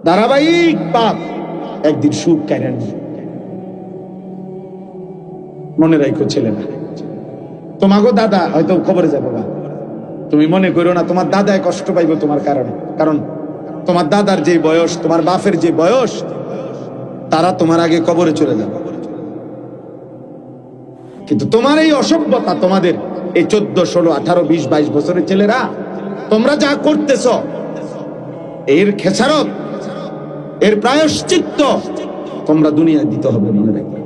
ধারাবাহিক পাপ একদিন সুখ কেনেন। মনে রাখো ছেলেরা, তোমাকে দাদা হয়তো খবরে যাবো না, তুমি মনে করো না তোমার দাদায় কষ্ট পাইব তোমার কারণে। কারণ তোমার দাদার যে বয়স, তোমার বাপের যে বয়স, তারা তোমার আগে কবরে চলে যাবে। কিন্তু তোমার এই অসভ্যতা, তোমাদের এই 14, 16, 18, 20, 22 বছরের ছেলেরা, তোমরা যা করতেছ, এর খেসারত, এর প্রায়শ্চিত্ত তোমরা দুনিয়ায় দিতে হবে। মনে রাখো,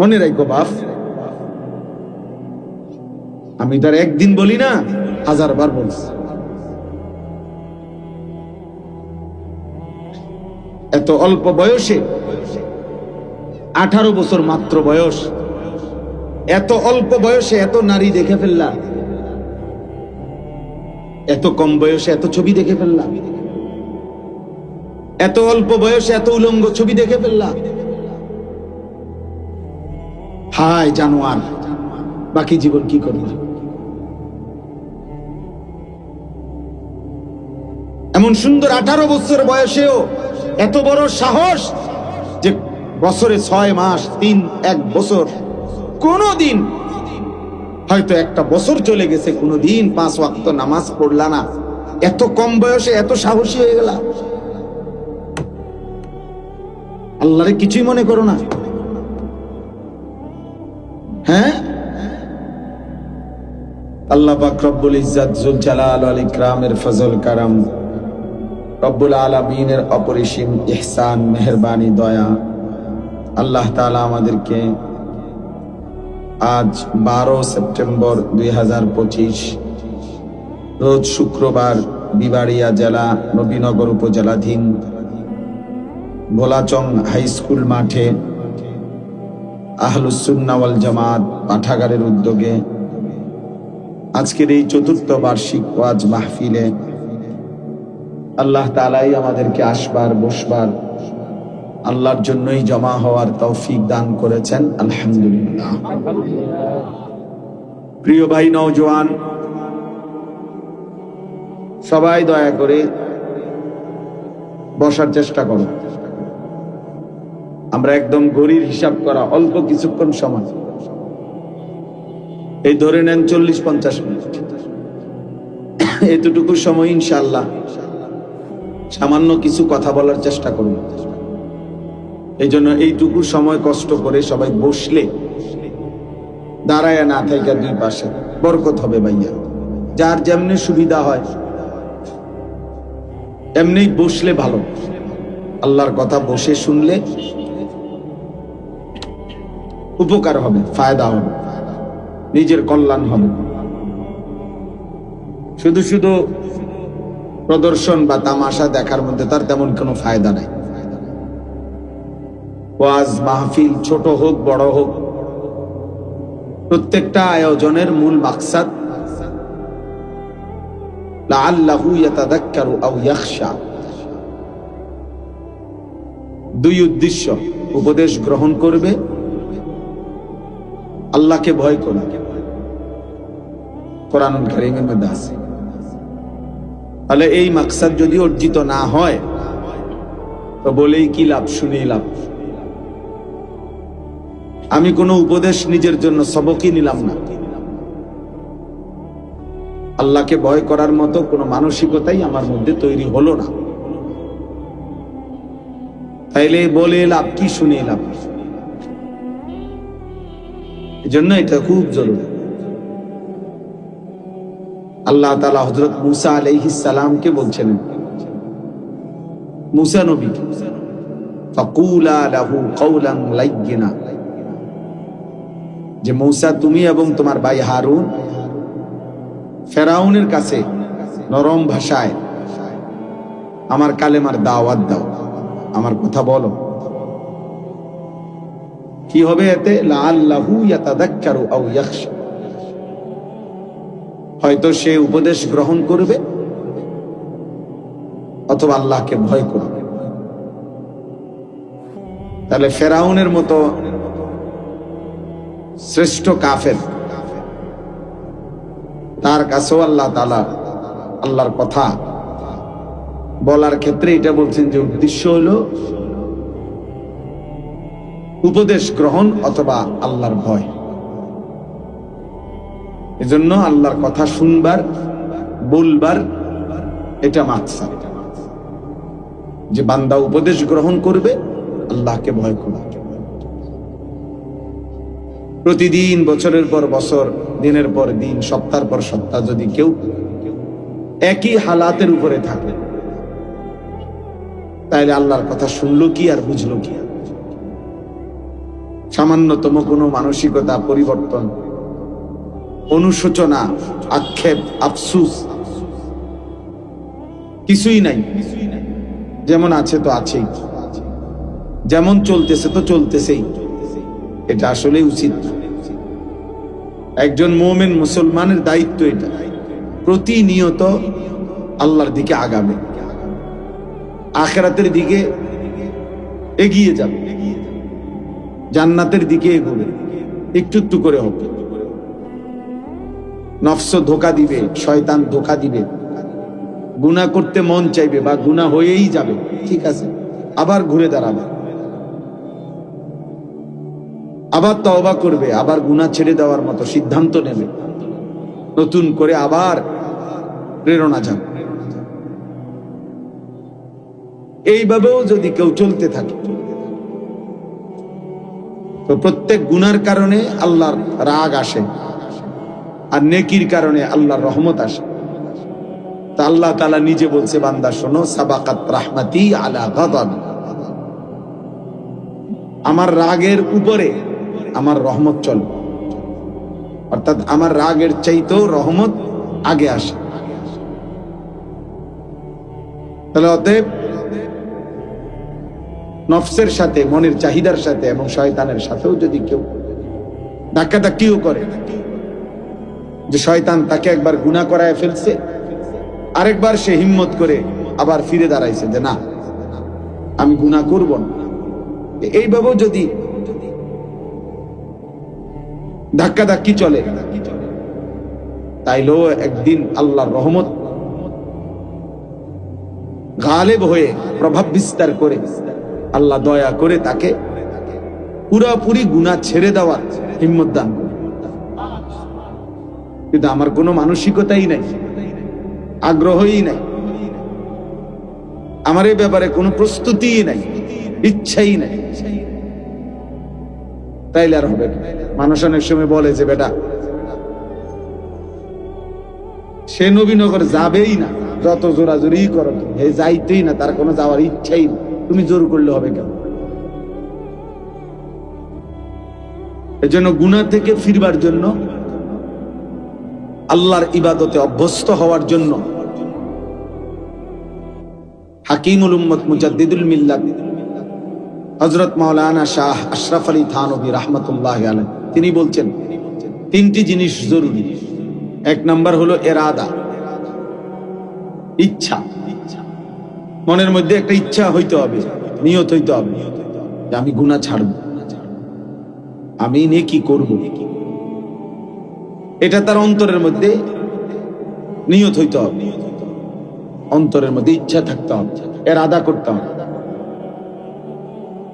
মনে রাখো বাপ, আমি তার একদিন বলি না, 1000 বার বলছি। এত অল্প বয়সে, 18 বছর মাত্র বয়স, এত অল্প বয়সে এত নারী দেখে ফেললা, এত কম বয়সে এত ছবি দেখে ফেললা, এত অল্প বয়সে এত উলঙ্গ ছবি দেখে ফেললা। হায় জানোয়ার, বাকি জীবন কি করবে? এমন সুন্দর 18 বছর বয়সেও এত বড় সাহস যে বছরে 6 মাস, 1 বছর, কোনদিন হয়তো একটা বছর চলে গেছে, কোনদিন 5 ওয়াক্ত নামাজ পড়লা না, এত কম বয়সে এত সাহসী হয়ে গেল। আল্লাহরে কিছুই মনে করো না? হ্যাঁ, আল্লাহ পাক রব্বুল ইজ্জত জুল জালাল ওয়াল ইকরামের ফজল কারাম, রব্বুল আলামিনের অপরিসীম ইহসান, মেহেরবানি, দয়া, আল্লাহ তাআলা আমাদেরকে আজ 12 সেপ্টেম্বর 2025 রোজ শুক্রবার বিবাড়িয়া জেলা নবীনগর উপজেলাধীন ভোলাচং হাই স্কুল মাঠে আহলুস সুন্নাহ ওয়াল জামাত পাঠাগারের উদ্যোগে আজকের এই 4র্থ বার্ষিক ওয়াজ মাহফিলে আল্লাহ তাআলাই আমাদেরকে আসবার, বসবার, আল্লাহর জন্যই জমা হওয়ার তৌফিক দান করেছেন। আলহামদুলিল্লাহ। প্রিয় ভাই নওজোয়ান, সবাই দয়া করে বসার চেষ্টা করো। আমরা একদম ঘড়ির হিসাব করা অল্প কিছুক্ষণ সময়, এই ধরে নেন 40-50 মিনিট, এতটুকু সময় ইনশাআল্লাহ সামান্য কিছু কথা বলার চেষ্টা করুন। এই জন্য এইটুকু সময় কষ্ট করে সবাই বসলে, দাঁড়ায় না থেকে 2 পাশে, বরকত হবে ভাইয়া। যার যেমনি সুবিধা হয় এমনি বসলে ভালো। আল্লাহর কথা বসে শুনলে উপকার হবে, ফায়দা হবে, নিজের কল্যাণ হবে। শুধু শুধু প্রদর্শন বা তামাশা দেখার মধ্যে তার তেমন কোনো ফায়দা নাই। ওয়াজ মাহফিল ছোট হোক বড় হোক, প্রত্যেকটা আয়োজনের মূল মাকসাদ লাআল্লাহু ইয়াতাযাক্কারু আও ইয়াখশা, 2 উদ্দেশ্য। উপদেশ গ্রহণ করবে, আল্লাহকে ভয় করবে। কোরআনুল কারীমের মধ্যে আছে। তাহলে এই মাকসাদ যদি অর্জিত না হয় তো বলেই কি লাভ, শুনেই লাভ। আমি কোনো উপদেশ নিজের জন্য সবকই নিলাম না, আল্লাহকে ভয় করার মতো কোনো মানসিকতাই আমার মধ্যে তৈরি হলো না, তাইলে বলে লাভ কি, শুনে লাভ? এজন্য এটা খুব জরুরি। আল্লাহ তাআলা হযরত মুসা আলাইহিস সালামকে বলছেন, মুসা নবী, ফাকুলা লাহু কাওলান লাইয়িনা, যে মুসা তুমি এবং তোমার ভাই হারুন ফেরাউনের কাছে নরম ভাষায় আমার কালেমার দাওয়াত দাও, আমার কথা বলো। কি হবে এতে? লাআল্লাহু ইয়াতাযাক্কারু আও ইয়াখশা, হয়তো সে উপদেশ গ্রহণ করবে অথবা আল্লাহকে ভয় করবে। তাহলে ফেরাউনের মতো শ্রেষ্ঠ কাফের, তার কাছেও আল্লাহ তাআলা আল্লাহর কথা বলার ক্ষেত্রে এটা বলছেন যে উদ্দেশ্য হলো উপদেশ গ্রহণ অথবা আল্লাহর ভয়। এজন্য আল্লাহর কথা শুনবার, বলবার এটা মাকসাদ, যে বান্দা উপদেশ গ্রহণ করবে, আল্লাহকে ভয় করবে। প্রতিদিন বছরের পর বছর, দিনের পর দিন, সপ্তাহের পর সপ্তাহ যদি কেউ একই হালাতের উপরে থাকে, তাইলে আল্লাহর কথা শুনলো কি আর বুঝলো কি? সামান্যতম কোনো মানসিকতা পরিবর্তন, অনুশোচনা, আক্ষেপ, আফসুস কিছুই নাই। যেমন আছে তো আছেই, যেমন চলতেছে তো চলতেছেই। এটা আসলে উচিত না। একজন মুমিন মুসলমানের দায়িত্ব এটা, প্রতিনিয়ত আল্লাহর দিকে আগাবে, আখিরাতের দিকে এগিয়ে যাবে, জান্নাতের দিকে এগোবে, একটু একটু করে হবে। নফস ধোঁকা দিবে, শয়তান ধোঁকা দিবে, গুনাহ করতে মন চাইবে বা গুনাহ হয়েই যাবে, ঠিক আছে, আবার ঘুরে দাঁড়াবে, আবার তওবা করবে, আবার গুনাহ ছেড়ে দেওয়ার মতো সিদ্ধান্ত নেবে, নতুন করে আবার প্রেরণা যাবে। এইভাবেও যদি কেউ চলতে থাকে, তো প্রত্যেক গুনার কারণে আল্লাহর রাগ আসে, আর নেকির কারণে আল্লাহর রহমত আসে। তা আল্লাহ তাআলা নিজে বলছে, বান্দা শোনো, সাবাকাত রাহমাতি আলা গাদাব, আমার রাগের উপরে আমার রহমত চলে, অর্থাৎ আমার রাগের চাইতেও রহমত আগে আসে। তাহলে অতএব নফসের সাথে, মনের চাহিদার সাথে এবং শয়তানের সাথেও যদি কেউ ধাক্কাধাক্কিও করে, যে শয়তান তাকে একবার গুনাহ করায় ফেলছে, আরেকবার সে হিম্মত করে আবার ফিরে দাঁড়াইছে যে না, আমি গুনাহ করব না, এইভাবেও যদি ধাক্কাধাক্কি চলে, তাইলেও একদিন আল্লাহর রহমত গালেব হয়ে প্রভাব বিস্তার করে আল্লাহ দয়া করে তাকে পুরোপুরি গুনাহ ছেড়ে দেওয়ার হিম্মত দান করে। কিন্তু আমার কোনো মানসিকতাই নাই, আগ্রহই নাই, আমার এই ব্যাপারে কোনো প্রস্তুতিই নাই, ইচ্ছাই নাই, তাইলে আর হবে না। মানুষ অনেক সময় বলে যে বেটা, সে নবীনগর যাবেই না, যত জোরাজোরি করো, হে যাইতেই না, তার কোনো যাওয়ার ইচ্ছাই না, তুমি জোর করলে হবে কেন? এজন্য গুনাহ থেকে ফিরবার জন্য, আল্লাহর ইবাদতে অভ্যস্ত হওয়ার জন্য হাকিমুল উম্মত মুজাদ্দিদুল মিল্লাত হযরত মাওলানা শাহ আশরাফ আলী থানভী রাহমাতুল্লাহি আলাইহি তিনি বলছেন, তিনটি জিনিস জরুরি। এক নাম্বার হলো ইরাদা, ইচ্ছা। মনের মধ্যে একটা ইচ্ছা হইতে হবে, নিয়ত হইতে হবে যে আমি গুনাহ ছাড়ব, আমি নেকি করব। এটা তার অন্তরের মধ্যে নিয়ত হইতে হবে, অন্তরের মধ্যে ইচ্ছা থাকতে হবে, ইরাদা করতে হবে।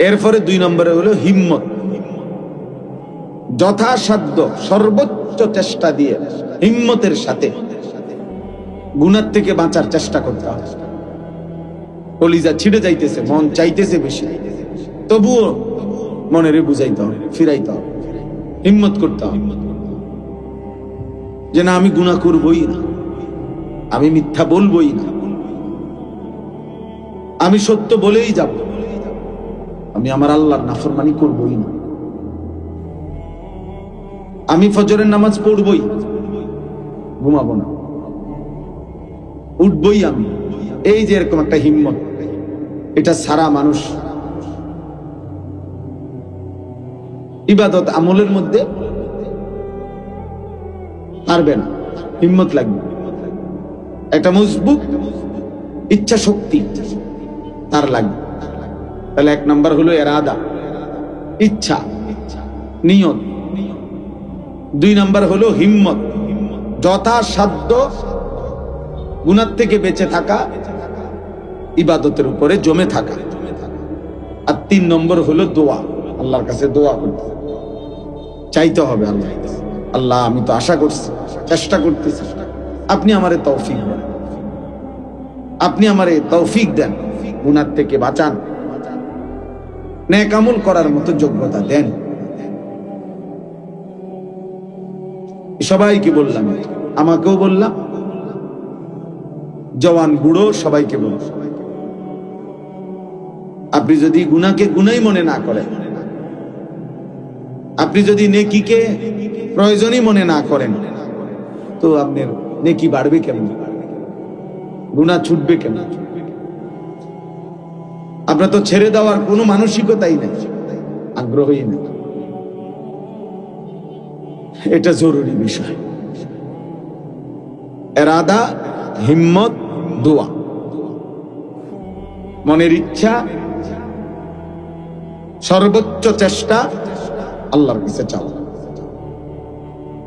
এরপরে দুই নম্বরে হলো হিম্মত, যথাসাধ্য সর্বোচ্চ চেষ্টা দিয়ে হিম্মতের সাথে গুনাহ থেকে বাঁচার চেষ্টা করতে হবে। কলিজা ছিঁড়ে যাইতেছে, মন চাইতেছে বেশি, তবুও মনেরে বুঝাইতে হবে, ফিরাইতে হবে, হিম্মত করতে হবে যে না, আমি গুনাহ করবই না, আমি মিথ্যা বলবই না, আমি সত্য বলেই যাব, আমি আমার আল্লাহর নাফরমানি করবই না, আমি ফজরের নামাজ পড়বই, ঘুমাবো না, উঠবই আমি। এই যে এরকম একটা হিম্মত, এটা সারা মানুষ ইবাদত আমলের মধ্যে পারবে না, হিম্মত লাগবে, একটা মজবুত ইচ্ছা শক্তি তার লাগবে। তাহলে এক নাম্বার হলো ইরাদা, ইচ্ছা, নিয়ত। দুই নাম্বার হলো হিম্মত, যথাসাধ্য গুনাহ থেকে বেঁচে থাকা ইবাদতের উপরে জমে থাকা। আর 3 নম্বর হলো দোয়া, আল্লাহর কাছে দোয়া করতে চাইতে হবে। আল্লাহ, আল্লাহ আমি তো আশা করছি, চেষ্টা করতেছি, আপনি আমারে তৌফিক দেন, আপনি আমারে তৌফিক দেন, গুনাহ থেকে বাঁচান, নেক আমল করার মতো যোগ্যতা দেন। সবাইকে বললাম, আমাকেও বললাম, জওয়ান বুড়ো সবাইকে বললাম, আপনি যদি গুনাহকে গুনাহই মনে না করেন, আপনি যদি নেকিকে প্রয়োজনই মনে না করেন, তো আপনার নেকি বাড়বে কেমন, গুনাহ ছুটবে কেমন? আপনার তো ছেড়ে দেওয়ার কোনো মানসিকতাই নেই, আগ্রহই নেই। এটা জরুরি বিষয়। এরাদা, হিম্মত, দোয়া, মনের ইচ্ছা, সর্বোচ্চ চেষ্টা, আল্লাহর কাছে চাওয়া।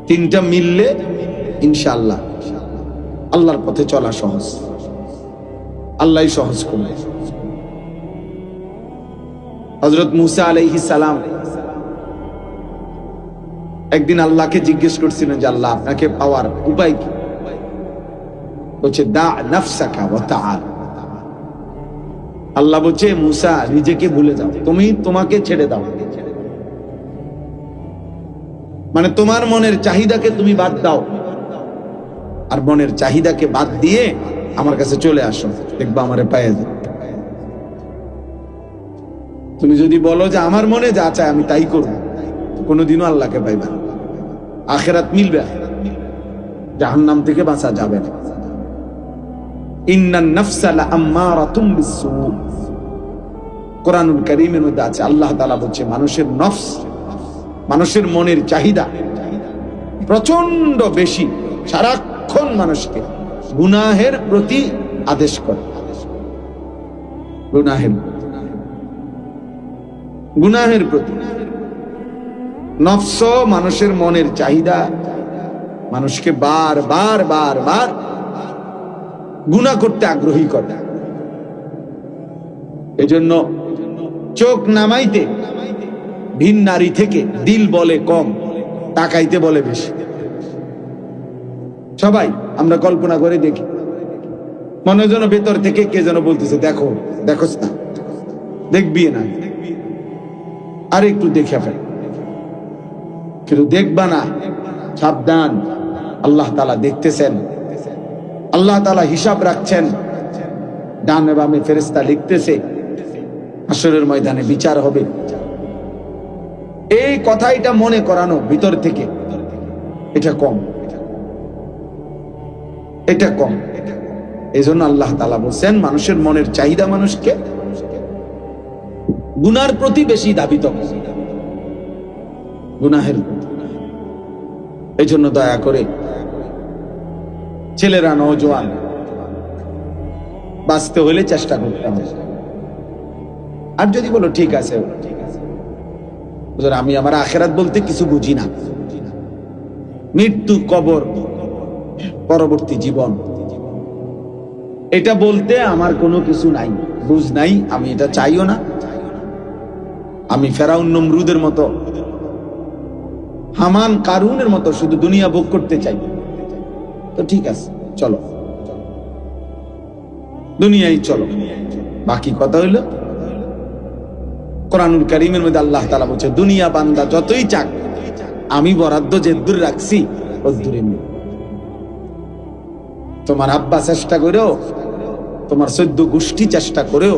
3টা মিললে ইনশাআল্লাহ আল্লাহর পথে চলা সহজ, আল্লাহই সহজ করবে। হযরত মুসা আলাইহিস সালাম একদিন আল্লাহকে জিজ্ঞেস করছিলেন যে আল্লাহ, আপনাকে পাওয়ার উপায় কি? বলছে দা নাফসাকা ওয়া তাআল। আল্লাহ বলছে মুসা, নিজেকে ভুলে যাও, তুমি তোমাকে ছেড়ে দাও, মানে তোমার মনের চাহিদাকে তুমি বাদ দাও, আর মনের চাহিদাকে বাদ দিয়ে আমার কাছে চলে আসো, দেখবা আমারে পায়ে যাও। তুমি যদি বলো যে আমার মনে যা চায় আমি তাই করব, কোনোদিনও আল্লাহকে পাইবা না, আখিরাত মিলবে, জাহান্নাম থেকে বাঁচা যাবে না। ইন্নান নাফসা লাআম্মারাতুম বিসসু, কোরআনুল কারীমের মধ্যে আছে, আল্লাহ তাআলা বলছে মানুষের নফস, মানুষের মনের চাহিদা প্রচন্ড বেশি, সারাক্ষণ মানুষকে গুনাহের প্রতি আদেশ করে, গুনাহের প্রতি। নফস মানুষের মনের চাহিদা মানুষকে বার বার বার বার গুনাহ করতে আগ্রহী করে। এজন্য চোখ নামাইতে ভিন নারী থেকে দিল বলে কম, তাকাইতে বলে বেশি। সবাই আমরা কল্পনা করে দেখি, মনে যেন ভেতর থেকে কে যেন বলতেছে দেখো, দেখোস না, দেখবি না, আর একটু দেখে ফেল, কিন্তু দেখবা না, সাবধান, আল্লাহ তাআলা দেখতেছেন, আল্লাহ তাআলা হিসাব রাখছেন, ডানে বামে ফেরেশতা লিখতেছে, হাসরের ময়দানে বিচার হবে। এই কথাটা মনে করানো ভিতর থেকে, এটা কম, এটা কম। এজন্য আল্লাহ তাআলা বলেন মানুষের মনের চাহিদা মানুষকে গুনার প্রতি বেশি ধাবিত, গুনাহের। এই জন্য দয়া করে ছেলেরা, নওজোয়ান, বাঁচতে হলে চেষ্টা করতে হবে। আর যদি বলো ঠিক আছে আমি আমার আখিরাত বলতে কিছু বুঝি না, মৃত্যু, কবর, পরবর্তী জীবন, এটা বলতে আমার কোনো কিছু নাই, বুঝ নাই, আমি এটা চাইও না, আমি ফেরাউন নমরুদের মতো, হামান কারুনের মতো শুধু দুনিয়া ভোগ করতে চাই, তো ঠিক আছে, চলো দুনিয়ায় চলো। বাকি কথা হইল কোরআনুল কারীমের মধ্যে আল্লাহ তাআলা বলছে দুনিয়া বান্দা যতই চাক, আমি বরাদ্দ যে দূর রাখছি ও দূরে নেই। তোমার আব্বা চেষ্টা করেও, তোমার 14 গোষ্ঠী চেষ্টা করেও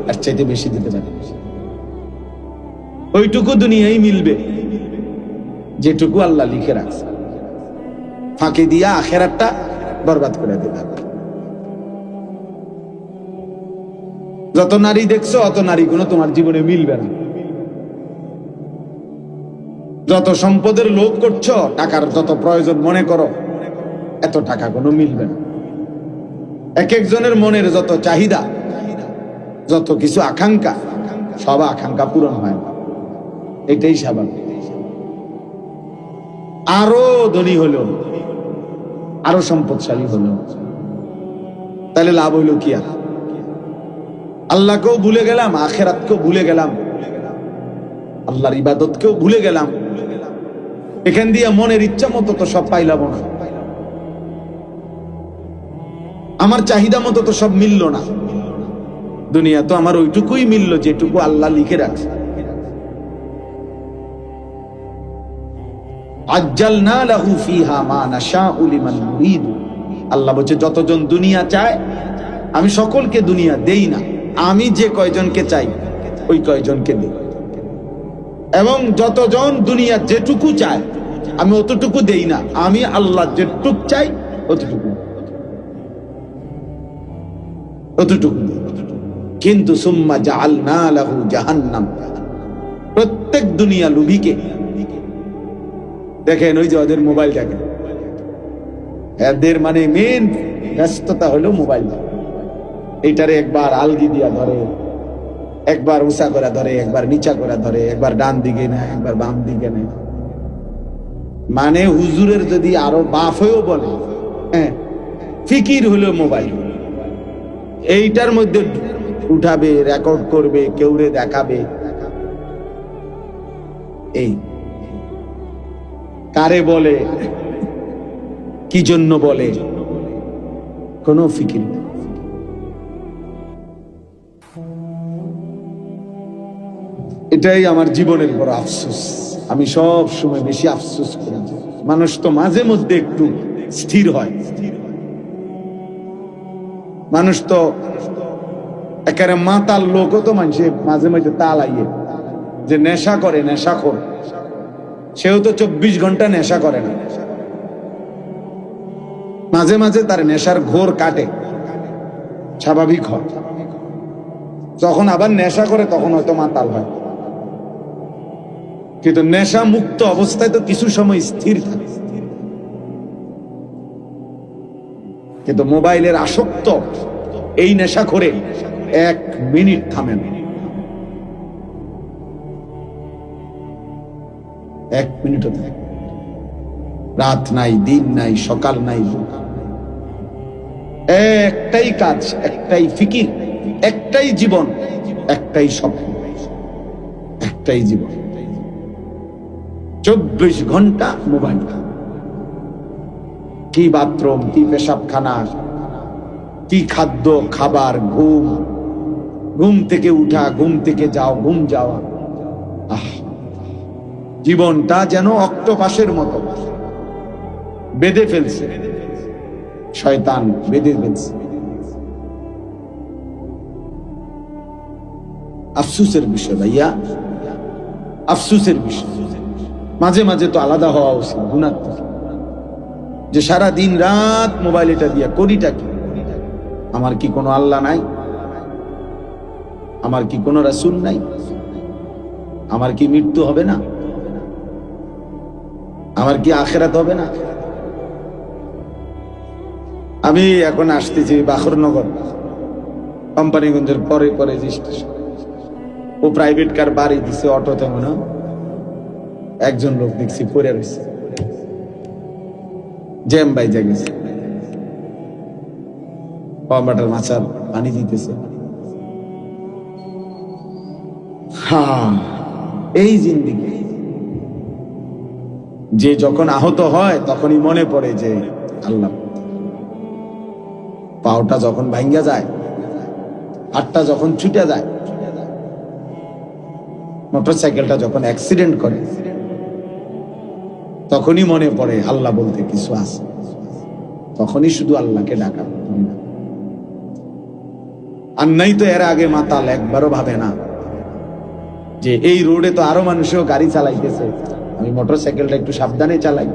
আর চাইতে বেশি দিতে পারে, ওইটুকু দুনিয়ায় মিলবে যেটুকু আল্লাহ লিখে রাখছে, ফাঁকি দিয়া আখিরাতটা বরবাদ করে দিবে। যত নারী দেখছো অত নারী কোনো তোমার জীবনে মিলবে না, যত সম্পদের লোভ করছো, টাকার যত প্রয়োজন মনে করো, এত টাকা কোনো মিলবে না। এক একজনের মনের যত চাহিদা, যত কিছু আকাঙ্ক্ষা, সব আকাঙ্ক্ষা পূরণ হয় না, এটাই স্বাভাবিক। আরো ধনী হলো, আরো সম্পদশালী হলো, তাহলে লাভ হইল কি? আর আল্লাহকেও ভুলে গেলাম, আখিরাতকেও ভুলে গেলাম, আল্লাহর ইবাদতকেও ভুলে গেলাম। এখান দিয়ে মনের ইচ্ছা মতো তো সব পাইলাম না, আমার চাহিদা মতো তো সব মিলল না। দুনিয়া তো আমার ওইটুকুই মিলল যেটুকু আল্লাহ লিখে রাখছে। আজ্জালনা লাহু ফিহা মা নাশাউ লিমান নুরিদ। আল্লাহ বলছে যতজন দুনিয়া চায় আমি সকলকে দুনিয়া দেই না, আমি যে কয়জনকে চাই ওই কয়জনকে দেই। এবং যতজন দুনিয়া যেটুকু চায় আমি অতটুকু দেই না, আমি আল্লাহ যেটুক চাই অতটুকু অতটুকু। কিন্তু সুম্মা জাআলনা লাহু জাহান্নাম, প্রত্যেক দুনিয়া লুভিকে দেখেন, ওই যে ওদের মোবাইল দেখেন, এদের মানে মেন ব্যস্ততা হলো মোবাইল। এইটারে একবার আলগি দিয়া ধরে, একবার উঁচা করে ধরে, একবার নিচা করে ধরে, একবার ডান দিকে নেয়, একবার বাম দিকে নেয়। মানে হুজুরের যদি আরো বাপ হয়েও বলে, হ্যাঁ ফিকির হলো মোবাইল। এইটার মধ্যে উঠাবে, রেকর্ড করবে, কেউরে দেখাবে। এই কারে বলে, কি জন্য বলে, কোনো ফিকির নেই। এটাই আমার জীবনের বড় আফসোস। আমি সব সময় বেশি আফসোস করি, মানুষ তো মাঝে মধ্যে একটু স্থির হয়। মানুষ তো একেবারে মাতাল লোকও তো মানুষে মাঝে মাঝে তালাইয়ে যে নেশা করে, নেশাখোর, সেও তো 24 ঘন্টা নেশা করে না, মাঝে মাঝে তার নেশার ঘোর কাটে, স্বাভাবিক হয়। যখন আবার নেশা করে তখন হয়তো মাতাল হয়, কিন্তু নেশা মুক্ত অবস্থায় তো কিছু সময় স্থির থাকে। কিন্তু মোবাইলের আসক্ত এই নেশা করে 1 মিনিট থামে না, 1 মিনিটও থাকে। রাত নাই, দিন নাই, সকাল নাই, একটাই কাজ, একটাই ফিকির, একটাই জীবন, একটাই স্বপ্ন, একটাই জীবন। 24 ঘন্টা মোবাইল। কি বাথরুম, কি পেশাবখানা, কি খাদ্য, খাবার, ঘুম, ঘুম থেকে উঠা, ঘুম থেকে যাও, ঘুম যাওয়া। জীবনটা যেন অক্টোপাসের মতো বেঁধে ফেলছে, শয়তান বেঁধে ফেলছে। আফসোসের বিষয় ভাইয়া, আফসোসের বিষয়। মাঝে মাঝে তো আলাদা হওয়া উচিত গুনাহ থেকে, যে সারা দিন রাত মোবাইল এটা দিয়া করিটা কি? আমার কি কোনো আল্লাহ নাই? আমার কি কোনো রাসূল নাই? আমার কি মৃত্যু হবে না? আমার কি আখিরাত হবে না? আমি এখন আসতেছি বাখরনগর, কোম্পানিগঞ্জের পরে পরে যে স্টেশন, ও প্রাইভেট কার বাড়ি দিছে, অটোতে মনে হয় একজন লোক দেখছি পড়ে রয়েছে, জ্যাম বাইজা গেছে, টমাটার মাচার পানি দিতেছে। এই জিন্দেগি। যে যখন আহত হয় তখনই মনে পড়ে যে আল্লাহ, পাওটা যখন ভাঙ্গা যায়, হাতটা যখন ছুটে যায়, মোটরসাইকেলটা যখন অ্যাক্সিডেন্ট করে, তখনই মনে পড়ে আল্লাহ বলতে কিছু আছে। তখনই শুধু আল্লাহকে ডাকা। আর নাই তো এর আগে মাতাল একবারও ভাবে না যে এই রোডে তো আরো মানুষও গাড়ি চালাইতেছে, আমি মোটরসাইকেলটা একটু সাবধানে চালাই।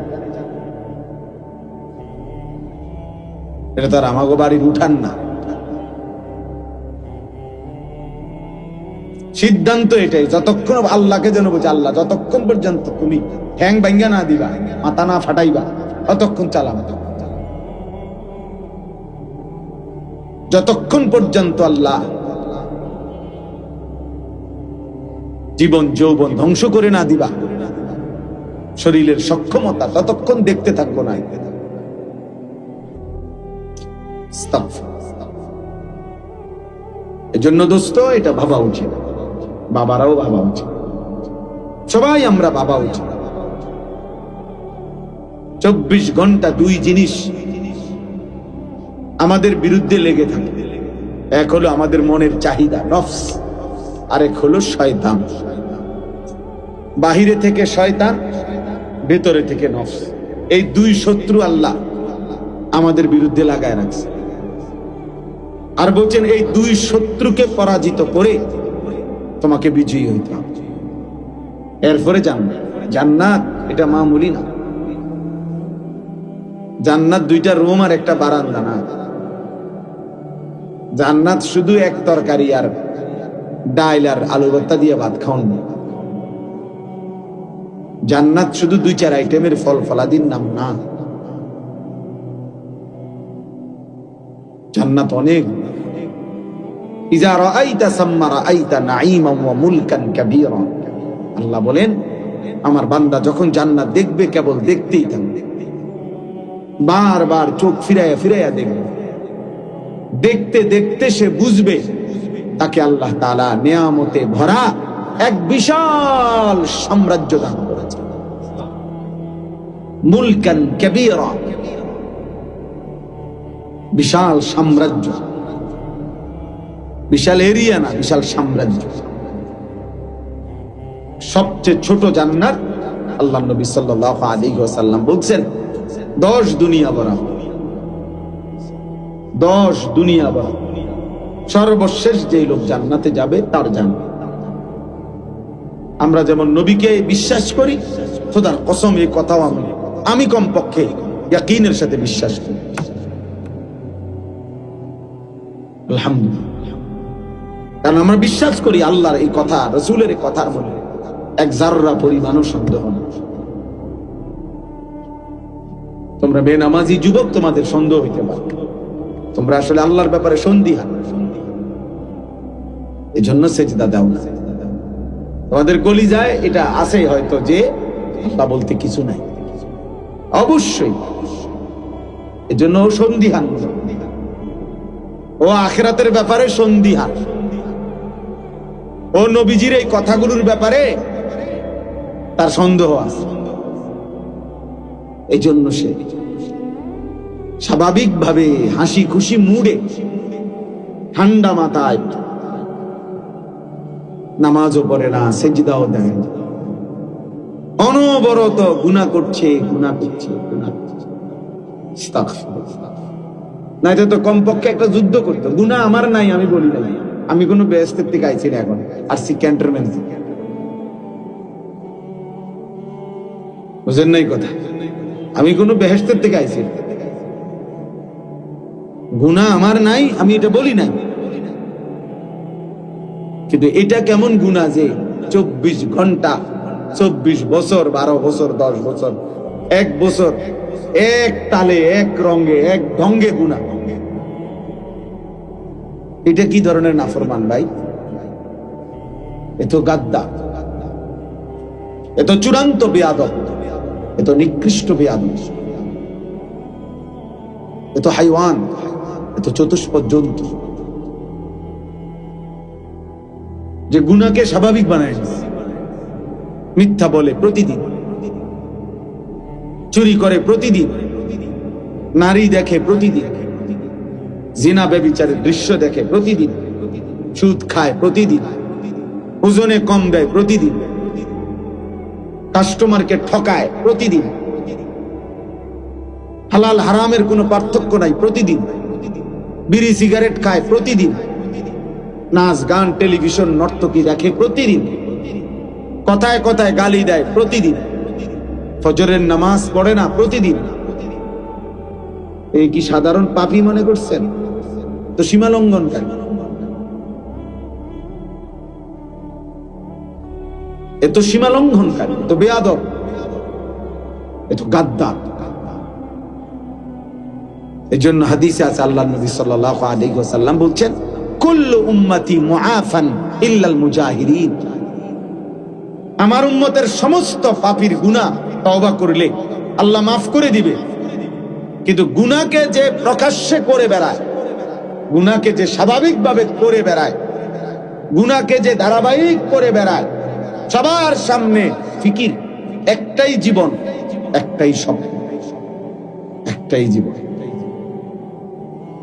এটা তো আর আমাগো বাড়ির উঠান না। সিদ্ধান্ত এটাই, যতক্ষণ আল্লাহকে যেন বলছে, আল্লাহ যতক্ষণ পর্যন্ত তুমি ঠ্যাং ভাঙ্গা না দিবা, মাথা না ফাটাইবা, ততক্ষণ চালাম। যতক্ষণ পর্যন্ত আল্লাহ জীবন যৌবন ধ্বংস করে না দিবা, শরীরের সক্ষমতা, ততক্ষণ দেখতে থাকবো না। এজন্য দোস্ত এটা ভাবা উচিত, বাবারাও ভাবা উচিত, সবাই আমরা ভাবা উচিত। 24 ঘন্টা দুই জিনিস আমাদের বিরুদ্ধে লেগে থাকে। এক হলো আমাদের মনের চাহিদা নফস, আরেক হলো শয়তান। বাহিরে থেকে শয়তান, ভেতরে থেকে নফস। এই দুই শত্রু আল্লাহ আমাদের বিরুদ্ধে লাগায় রাখছে। আর বলছেন এই দুই শত্রুকে পরাজিত করে তোমাকে বিজয়ী হইতে হবে, এরপরে জান্নাত। জান্নাত এটা মামুলি না। জান্নাত দুইটা রুম আর একটা বারান্দা না। জান্নাত শুধু এক তরকারি আর ডাইল আর আলু ভর্তা দিয়ে ভাত খাওয়ান না। জান্নাত শুধু 2-4 আইটেমের ফল ফলাদির নাম না। জান্নাত অনেক। ইজা রাআইতা সাম্মা রাআইতা নাঈমান ওয়া মুলকান কাবীরা। আল্লাহ বলেন আমার বান্দা যখন জান্নাত দেখবে কেবল দেখতেই থাকবে, বারবার চোখ ফিরাইয়া ফিরাইয়া দেখবে। দেখতে দেখতে সে বুঝবে তাকে আল্লাহ তাআলা নিয়ামতে ভরা এক বিশাল সাম্রাজ্য দান করেছে। মুলকান কাবীরা, বিশাল সাম্রাজ্য, বিশাল এরিয়া না, বিশাল সাম্রাজ্য। সবচেয়ে ছোট জান্নাত আল্লাহ নবী সাল্লাল্লাহু আলাইহি ওয়াসাল্লাম বলছেন 10 দুনিয়া বরাবর, 10 দুনিয়া বরাবর। সর্বশেষ যে লোক জান্নাতে যাবে তার জান্নাত। আমরা যেমন নবীকে বিশ্বাস করি, খোদার কসম এই কথাও আমি কমপক্ষে ইয়াকিনের সাথে বিশ্বাস করি। আলহামদুলিল্লাহ, কারণ আমরা বিশ্বাস করি আল্লাহর এই কথা, রাসূলের এই কথার মধ্যে এক জাররা পরিমাণও সন্দেহ নেই। তোমরা বেনামাজি যুবক, তোমাদের সন্দেহ হইতে পারে, তোমরা আসলে আল্লাহর ব্যাপারে সন্দিহান, এজন্য সেজদা দাও না। তোমাদের কলিজায় এটা আছে হয়তো যে আল্লাহ বলতে কিছু নাই, অবশ্যই। এজন্য ও সন্দিহান, ও আখিরাতের ব্যাপারে সন্দিহান, ও নবীজির এই কথাগুলোর ব্যাপারে তার সন্দেহ আছে। এই জন্য সে স্বাভাবিকভাবে হাসি খুশি মুডে ঠান্ডা মাথায় নামাজও পড়ে না, সেজদাও দেয় না, অনবরত গুনাহ করছে, গুনাহ করছে, গুনাহ করছে। আস্তাগফিরুল্লাহ। না এটা তো কমপক্ষে একটা যুদ্ধ করতো। গুনাহ আমার নাই, আমি বলি নাই, আমি কোনো বেহেশতের থেকে আইছি না, এখন আসছি ক্যান্টনমেন্ট। বুঝেন নাই কথা? আমি কোনো বেহেশতের থেকে আইছি, গুনাহ আমার নাই, আমি এটা বলি নাই। কিন্তু এটা কেমন গুনাহ যে 24 ঘন্টা, 24 বছর, 12 বছর, 10 বছর, 1 বছর এক তালে, এক রঙে, এক ঢঙ্গে গুনাহ। এটা কি ধরনের নাফরমান ভাই? এ তো গাদ্দার, এ তো চূড়ান্ত বেয়াদব, এ তো নিকৃষ্ট বেয়াদব, এ তো হাইওয়ান, এ তো চতুষ্পদ জন্তু, যে গুনাহকে স্বাভাবিক বানায় দিয়েছে। মিথ্যা বলে প্রতিদিন, চুরি করে প্রতিদিন, নারী দেখে প্রতিদিন, জিনা ব্যভিচারের দৃশ্য দেখে প্রতিদিন, সুদ খায় প্রতিদিন, ওজনে কম দেয় প্রতিদিন, কাস্টমারকে ঠকায় প্রতিদিন, হালাল হারামের কোনো পার্থক্য নাই প্রতিদিন, বিড়ি সিগারেট খায় প্রতিদিন, নাচ গান টেলিভিশন নর্তকী দেখে প্রতিদিন, কথায় কথায় গালি দেয় প্রতিদিন, ফজরের নামাজ পড়ে না প্রতিদিন। এই কি সাধারণ পাপী মনে করছেন? তো সীমা লঙ্ঘনকারী, এ তো সীমা লঙ্ঘনকারী, এ তো বেয়াদব, এ তো গাদ্দার। এই জন্য হাদিসে আছে, আল্লাহ নবী সাল্লাল্লাহু আলাইহি ওয়াসাল্লাম বলছেন, কুল্লু উম্মতি মুআফান ইল্লাল মুজাহিরিন। আমার উম্মতের সমস্ত পাপীর গুনাহ তওবা করলে আল্লাহ মাফ করে দিবে, কিন্তু গুনাহকে যে প্রকাশ্যে করে বেড়ায়, গুনাহকে যে স্বাভাবিকভাবে করে বেড়ায়, গুনাহকে যে ধারাবাহিক করে বেড়ায়, সবার সামনে ফিকির, একটাই জীবন, একটাই স্বপ্ন, একটাই জীবন,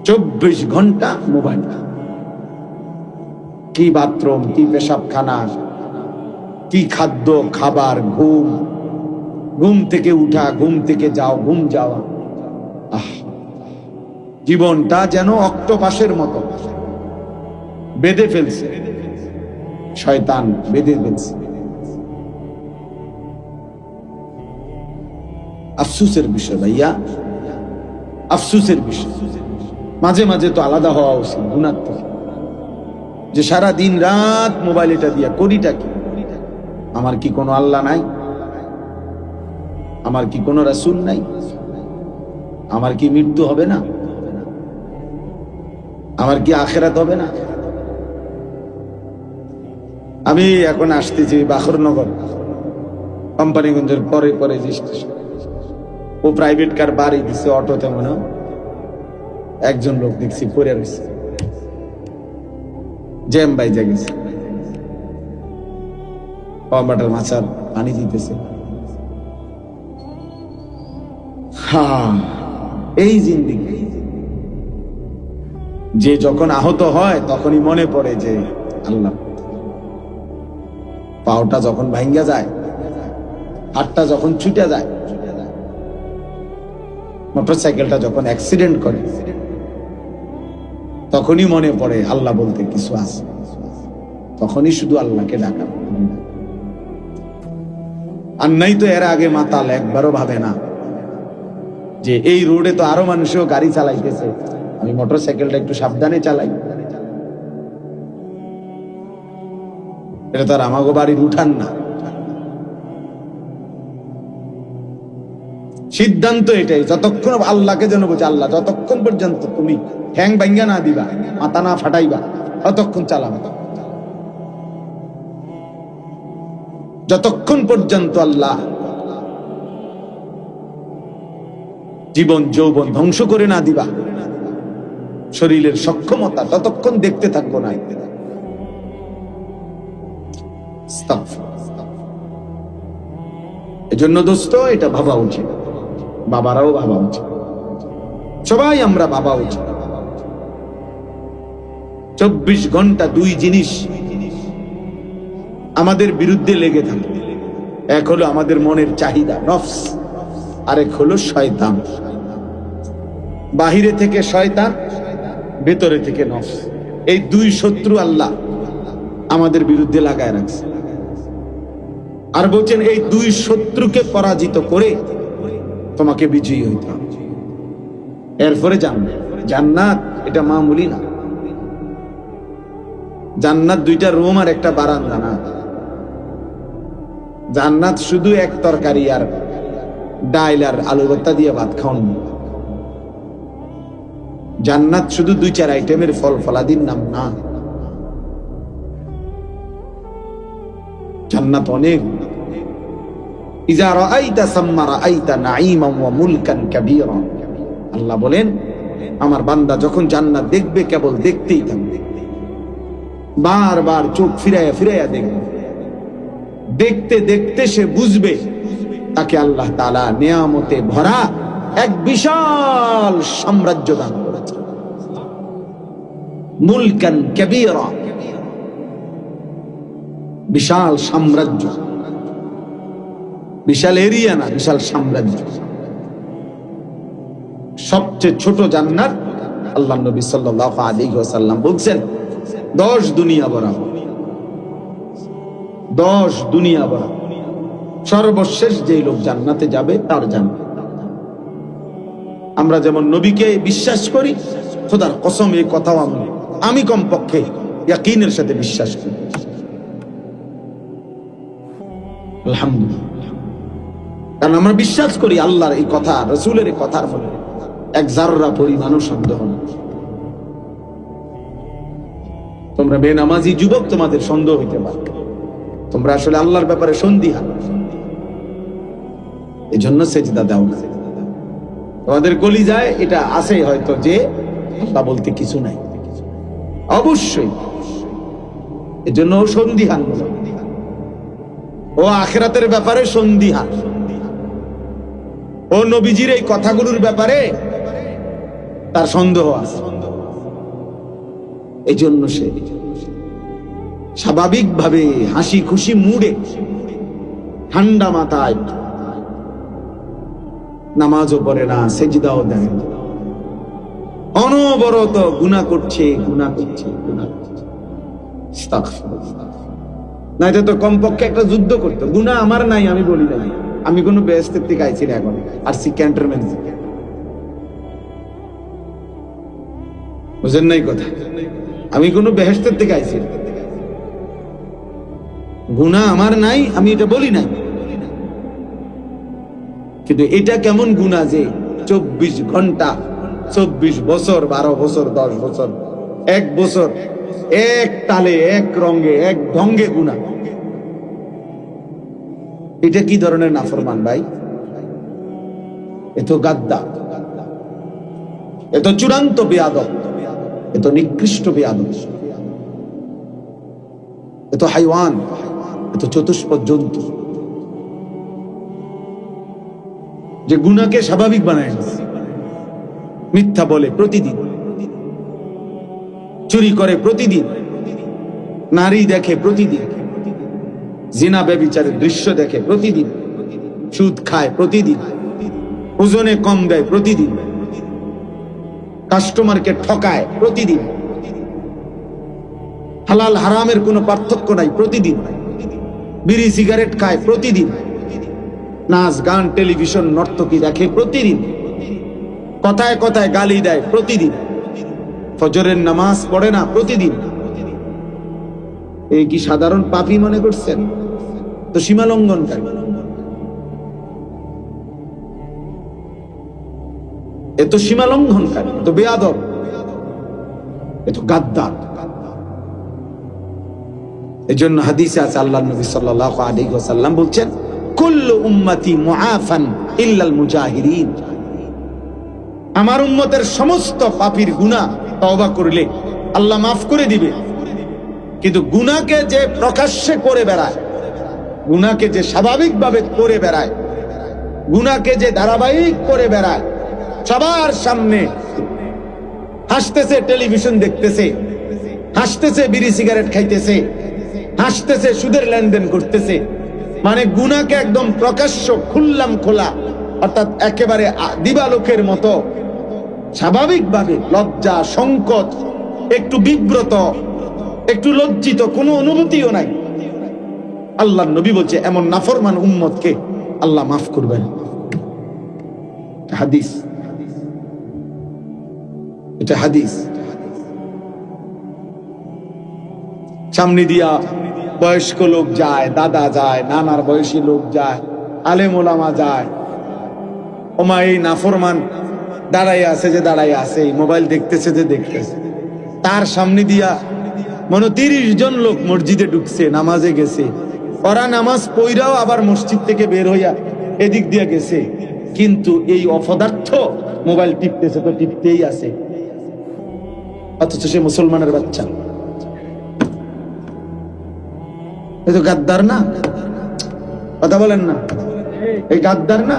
24 ঘন্টা মোবাইল। কি বাথরুম, কি পেশাবখানা, কি খাদ্য খাবার, ঘুম, ঘুম থেকে উঠা, ঘুম থেকে যাও, ঘুম যাওয়া। জীবনটা যেন অক্টোপাসের মতো বেঁধে ফেলছে, শয়তান বেঁধে ফেলছে। আফসোসের বিষয় ভাইয়া, আফসোসের বিষয়। মাঝে মাঝে তো আলাদা হওয়া উচিত গুনাহ থেকে, যে সারা দিন রাত মোবাইল এটা দিয়া করিটা কি? আমার কি কোনো আল্লাহ নাই? আমার কি কোনো রাসূল নাই? আমার কি মৃত্যু হবে না? আমার কি আখিরাত হবে না? আমি এখন আসতেছি বাখরনগর, কোম্পানিগঞ্জের পরে পরে যে স্টেশন, ও প্রাইভেট কার বাড়ি দিছে, অটোতে মনে হয় একজন লোক দেখছি পড়ে রয়েছে, জ্যাম বাইজা গেছে, টমাটার মাছার পানি দিতেছে। এই জিন্দেগি। যে যখন আহত হয় তখনই মনে পড়ে যে আল্লাহ, পাওটা যখন ভাঙ্গা যায়, হাতটা যখন ছুটে যায়, মোটরসাইকেলটা যখন অ্যাক্সিডেন্ট করে, তখনই মনে পড়ে আল্লাহ বলতে কিছু আছে, তখনই শুধু আল্লাহকে ডাকা। আর নাই তো এর আগে মাতাল একবারও ভাবে না যে এই রোডে তো আরো মানুষও গাড়ি চালাইতেছে, আমি মোটরসাইকেলটা একটু সাবধানে চালাই। এটা তো আর আমাগো বাড়ির উঠান না। সিদ্ধান্ত এটাই, যতক্ষণ আল্লাহকে যেন বলছে, আল্লাহ যতক্ষণ পর্যন্ত তুমি ঠ্যাং ভাঙ্গা না দিবা, মাথা না ফাটাইবা, ততক্ষণ চালাবে। যতক্ষণ পর্যন্ত আল্লাহ জীবন যৌবন ধ্বংস করে না দিবা, শরীরের সক্ষমতা, ততক্ষণ দেখতে থাকবো না। এজন্য দোস্ত, এটা ভাবা উচিত, বাবারাও ভাবা উচিত, সবাই আমরা ভাবা উচিত। 24 ঘন্টা দুই জিনিস আমাদের বিরুদ্ধে লেগে থাকে। এক হলো আমাদের মনের চাহিদা, নফস, আরেক হলো শয়তান। বাহিরে থেকে শয়তান, ভেতরে থেকে নফস। এই দুই শত্রু আল্লাহ আমাদের বিরুদ্ধে লাগায় রাখছে। আর বলছেন এই দুই শত্রুকে পরাজিত করে তোমাকে বিজয়ী হইতে হবে, এরপরে জান্নাত। এটা মামুলি না। জান্নাত দুইটা রুম আর একটা বারান্দা না। জান্নাত শুধু এক তরকারি আর ডাইল আর আলু ভর্তা দিয়ে ভাত খাওয়ান। জান্নাত শুধু 2-4 আইটেমের ফল ফলাদির নাম না। জান্নাত অনেক। ইজা রাআইতা সাম্মা রাআইতা নাঈমান ওয়া মুলকান কাবীরা। আল্লাহ বলেন, আমার বান্দা যখন জান্নাত দেখবে কেবল দেখতেই থাকবে, বারবার চোখ ফিরাইয়া ফিরাইয়া দেখবে। দেখতে দেখতে সে বুঝবে তাকে আল্লাহ তাআলা নিয়ামতে ভরা এক বিশাল সাম্রাজ্য দান করেছে। মুলকান কাবীরা, বিশাল সাম্রাজ্য, বিশাল এরিয়া না, বিশাল সাম্রাজ্য। সবচেয়ে ছোট জান্নাত আল্লাহ নবী সাল্লাল্লাহু আলাইহি ওয়াসাল্লাম বলছেন 10 দুনিয়া বরাবর। 10 দুনিয়া বরাবর। সর্বশেষ যে লোক জান্নাতে যাবে তার জান্নাত। আমরা যেমন নবীকে বিশ্বাস করি, খোদার কসম এই কথাও আমি কমপক্ষে ইয়াকিনের সাথে বিশ্বাস করি। আলহামদুলিল্লাহ। কারণ আমরা বিশ্বাস করি আল্লাহর এই কথা, রাসূলের এই কথার মধ্যে এক জাররা পরিমাণও সন্দেহ নেই। তোমরা বেনামাজি যুবক, তোমাদের সন্দেহ হইতে পারে, তোমরা আসলে আল্লাহর ব্যাপারে সন্দিহান, এজন্য সেজদা দাও না। তোমাদের কলিজায় এটা আছে হয়তো যে আল্লাহ বলতে কিছু নাই। অবশ্যই এজন্য ও সন্দিহান, ও আখিরাতের ব্যাপারে সন্দিহান, ও নবীজির এই কথাগুলোর ব্যাপারে তার সন্দেহ আছে। এই জন্য সে স্বাভাবিকভাবে হাসি খুশি মুডে ঠান্ডা মাথায় নামাজও পড়ে না, সেজদাও দেয় না, অনবরত গুনাহ করছে, গুনাহ করছে, গুনাহ করছে। না, এটা তো কমপক্ষে একটা যুদ্ধ করতো। গুনাহ আমার নাই, আমি বলি নাই, আমি কোনো বেহেশতের থেকে আইছি না, এখন আর সি ক্যান্টনমেন্ট। বুঝেন নাই কথা? আমি কোনো বেহেশতের থেকে আইছি না, গুনাহ আমার নাই, আমি এটা বলি নাই। কিন্তু এটা কেমন গুনাহ যে 24 ঘন্টা, 24 বছর, 12 বছর, 10 বছর, 1 বছর এক তালে, এক রঙে, এক ঢঙ্গে গুনাহ। এটা কি ধরনের নাফরমান ভাই? এ তো গাদ্দার, এ তো চূড়ান্ত বেয়াদব, এ তো নিকৃষ্ট বেয়াদব, এ তো হাইওয়ান, এ তো চতুষ্পদ জন্তু, যে গুনাহকে স্বাভাবিক বানায়। মিথ্যা বলে প্রতিদিন, চুরি করে প্রতিদিন, নারী দেখে প্রতিদিন, জিনা ব্যভিচারের দৃশ্য দেখে প্রতিদিন, সুদ খায় প্রতিদিন, ওজনে কম দেয় প্রতিদিন, কাস্টমারকে ঠকায় প্রতিদিন, হালাল হারামের কোনো পার্থক্য নাই প্রতিদিন, বিড়ি সিগারেট খায় প্রতিদিন, নাচ গান টেলিভিশন নর্তকী দেখে প্রতিদিন, কথায় কথায় গালি দেয় প্রতিদিন, ফজরের নামাজ পড়ে না প্রতিদিন। এই কি সাধারণ পাপী মনে করছেন? তো সীমা লঙ্ঘনকারী, এ তো সীমা লঙ্ঘনকারী, তো বেয়াদব, এ তো গাদ্দার। এজন্য হাদিসে আছে, আল্লাহর নবী সাল্লাল্লাহু আলাইহি ওয়াসাল্লাম বলছেন, কুল্লু উম্মতি মুআফান ইল্লাল মুজাহিরিন। আমার উম্মতের সমস্ত পাপীর গুনাহ তওবা করলে আল্লাহ মাফ করে দিবে, কিন্তু গুনাহকে যে প্রকাশ্যে করে বেড়ায়, গুনাহকে যে স্বাভাবিকভাবে করে বেড়ায়, গুনাহকে যে ধারাবাহিক করে বেড়ায়, সবার সামনে হাসতেছে, টেলিভিশন দেখতেছে, হাসতেছে, বিড়ি সিগারেট খাইতেছে, হাসতেছে, সুদের লেনদেন করতেছে, মানে গুনাহকে একদম প্রকাশ্য খুললাম খোলা, অর্থাৎ একেবারে দিবালোকের মতো স্বাভাবিকভাবে লজ্জা, সংকোচ, একটু বিব্রত, একটু লজ্জিত, কোনো অনুভূতিও নাই। আল্লাহর নবী বলছে, এমন নাফরমান উম্মতকে আল্লাহ মাফ করবেন। হাদিস, এটা হাদিস। সামনে দিয়া বয়স্ক লোক যায়, দাদা যায়, নানার বয়সী লোক যায়, আলেম ওলামা যায়, ওমা এই নাফরমান দাঁড়াই আছে যে দাঁড়াই আছে, মোবাইল দেখতেছে যে দেখতেছে, তার সামনে দিয়া মনে 30 জন লোক মসজিদে ঢুকছে, নামাজে গেছে, ওরা নামাজ পইরাও আবার মসজিদ থেকে বের হইয়া এদিক দিয়ে গেছে, কিন্তু এই অপদার্থ মোবাইল টিপতেছে, তো টিপতেই আছে, অথচ সে মুসলমানের বাচ্চা। এ তো গাদ্দার না? কথা বলেন না, এই গাদ্দার না?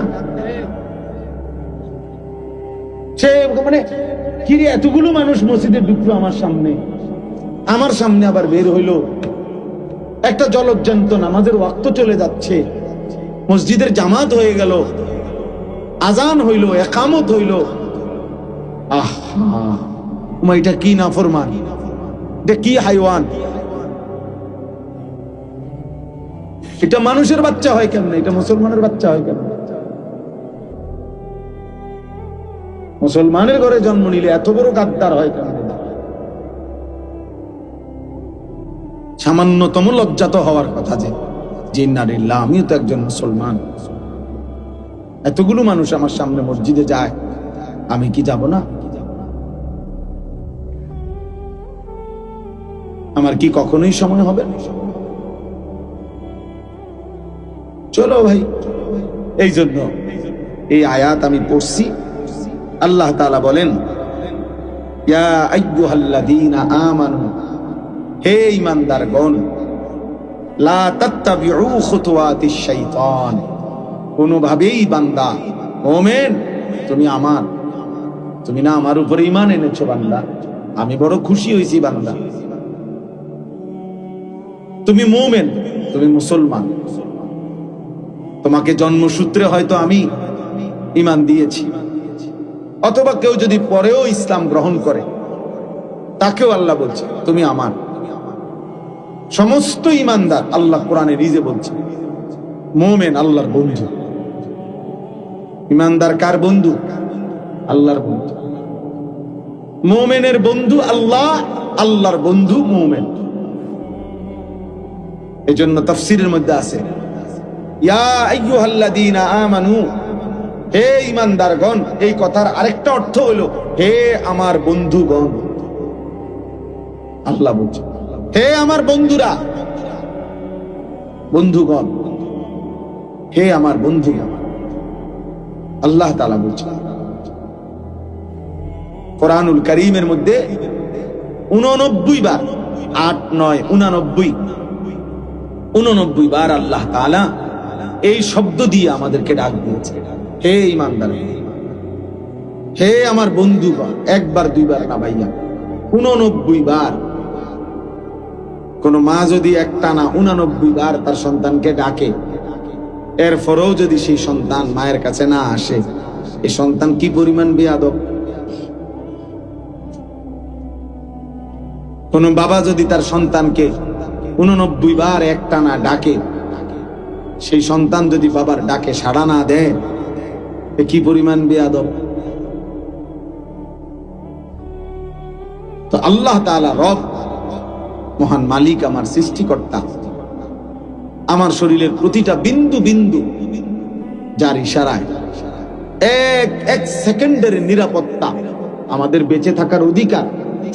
সে মানে কি রে, এতগুলো মানুষ মসজিদে ঢুকলো আমার সামনে আবার বের হইলো, একটা জলজ্জান্ত নামাজের ওয়াক্ত চলে যাচ্ছে, মসজিদের জামাত হয়ে গেল, আজান হইল, একামত হইল, আহা, এটা কি নাফরমান, এটা কি হাইওয়ান, এটা মানুষের বাচ্চা হয় কেমনে, এটা মুসলমানের বাচ্চা হয় কেমনে? মুসলমানের ঘরে জন্ম নিলে এত বড় গাদ্দার হয় কেমনে? সামান্যতম লজ্জা তো হওয়ার কথা যে নারিল্লাহ, আমিও তো একজন মুসলমান, এতগুলো মানুষ আমার সামনে মসজিদে যায়, আমি কি যাব না? আমার কি কখনোই সময় হবে? চলো ভাই, এই জন্য এই আয়াত আমি পড়ছি। আল্লাহ তাআলা বলেন, ইয়া আইয়ুহাল্লাযীনা আমানু হে ঈমানদারগণ, লা তাত্তাবিউ খুতুওয়াতিশ শাইতান, কোনোভাবেই বান্দা মুমিন, তুমি না আমার উপরে ঈমান এনেছো বান্দা, আমি বড় খুশি হয়েছি বান্দা। তুমি মুমিন, তুমি মুসলমান, তোমাকে জন্মসূত্রে হয়তো আমি ঈমান দিয়েছি, অথবা কেউ যদি পরেও ইসলাম গ্রহণ করে তাকেও আল্লাহ বলছে তুমি আমার। সমস্ত ঈমানদার, আল্লাহ কোরআনে নিজে বলছে, মুমিন আল্লাহর বন্ধু। ঈমানদার কার বন্ধু? আল্লাহর বন্ধু। মুমিনের বন্ধু আল্লাহ, আল্লাহর বন্ধু মুমিন। এজন্য তাফসীরের মধ্যে আছে, ইয়া আইয়ুহাল্লাযীনা আমানু, হে ঈমানদারগণ। এই কথার আরেকটা অর্থ হলো হে আমার বন্ধুগণ। আল্লাহ বলছে হে আমার বন্ধুরা, বন্ধুগণ, হে আমার বন্ধুগণ। আল্লাহ তাআলা বলছে কোরআনুল কারীমের মধ্যে 89 বার, 8, 9, 89 বার আল্লাহ তাআলা এই শব্দ দিয়ে আমাদেরকে ডাক দিয়েছে, হে ঈমানদার, হে আমার বন্ধুগণ। একবার দুইবার না ভাইয়া, 89 বার। কোন মা যদি একটানা 89 বার তার সন্তানকে ডাকে, এরপরেও যদি সেই সন্তান মায়ের কাছে না আসে, এই সন্তান কি পরিমাণ বেয়াদব। কোন বাবা যদি তার সন্তানকে 89 বার একটানা ডাকে, সেই সন্তান যদি বাবার ডাকে সাড়া না দেয়, কি পরিমাণ বেয়াদব। তো আল্লাহ তাআলা রব, মহান মালিক, আমার সৃষ্টিকর্তা, আমার শরীরের প্রতিটা বিন্দু বিন্দু যার ইশারায় এক সেকেন্ডের নিরাপত্তা, আমাদের বেঁচে থাকার অধিকার,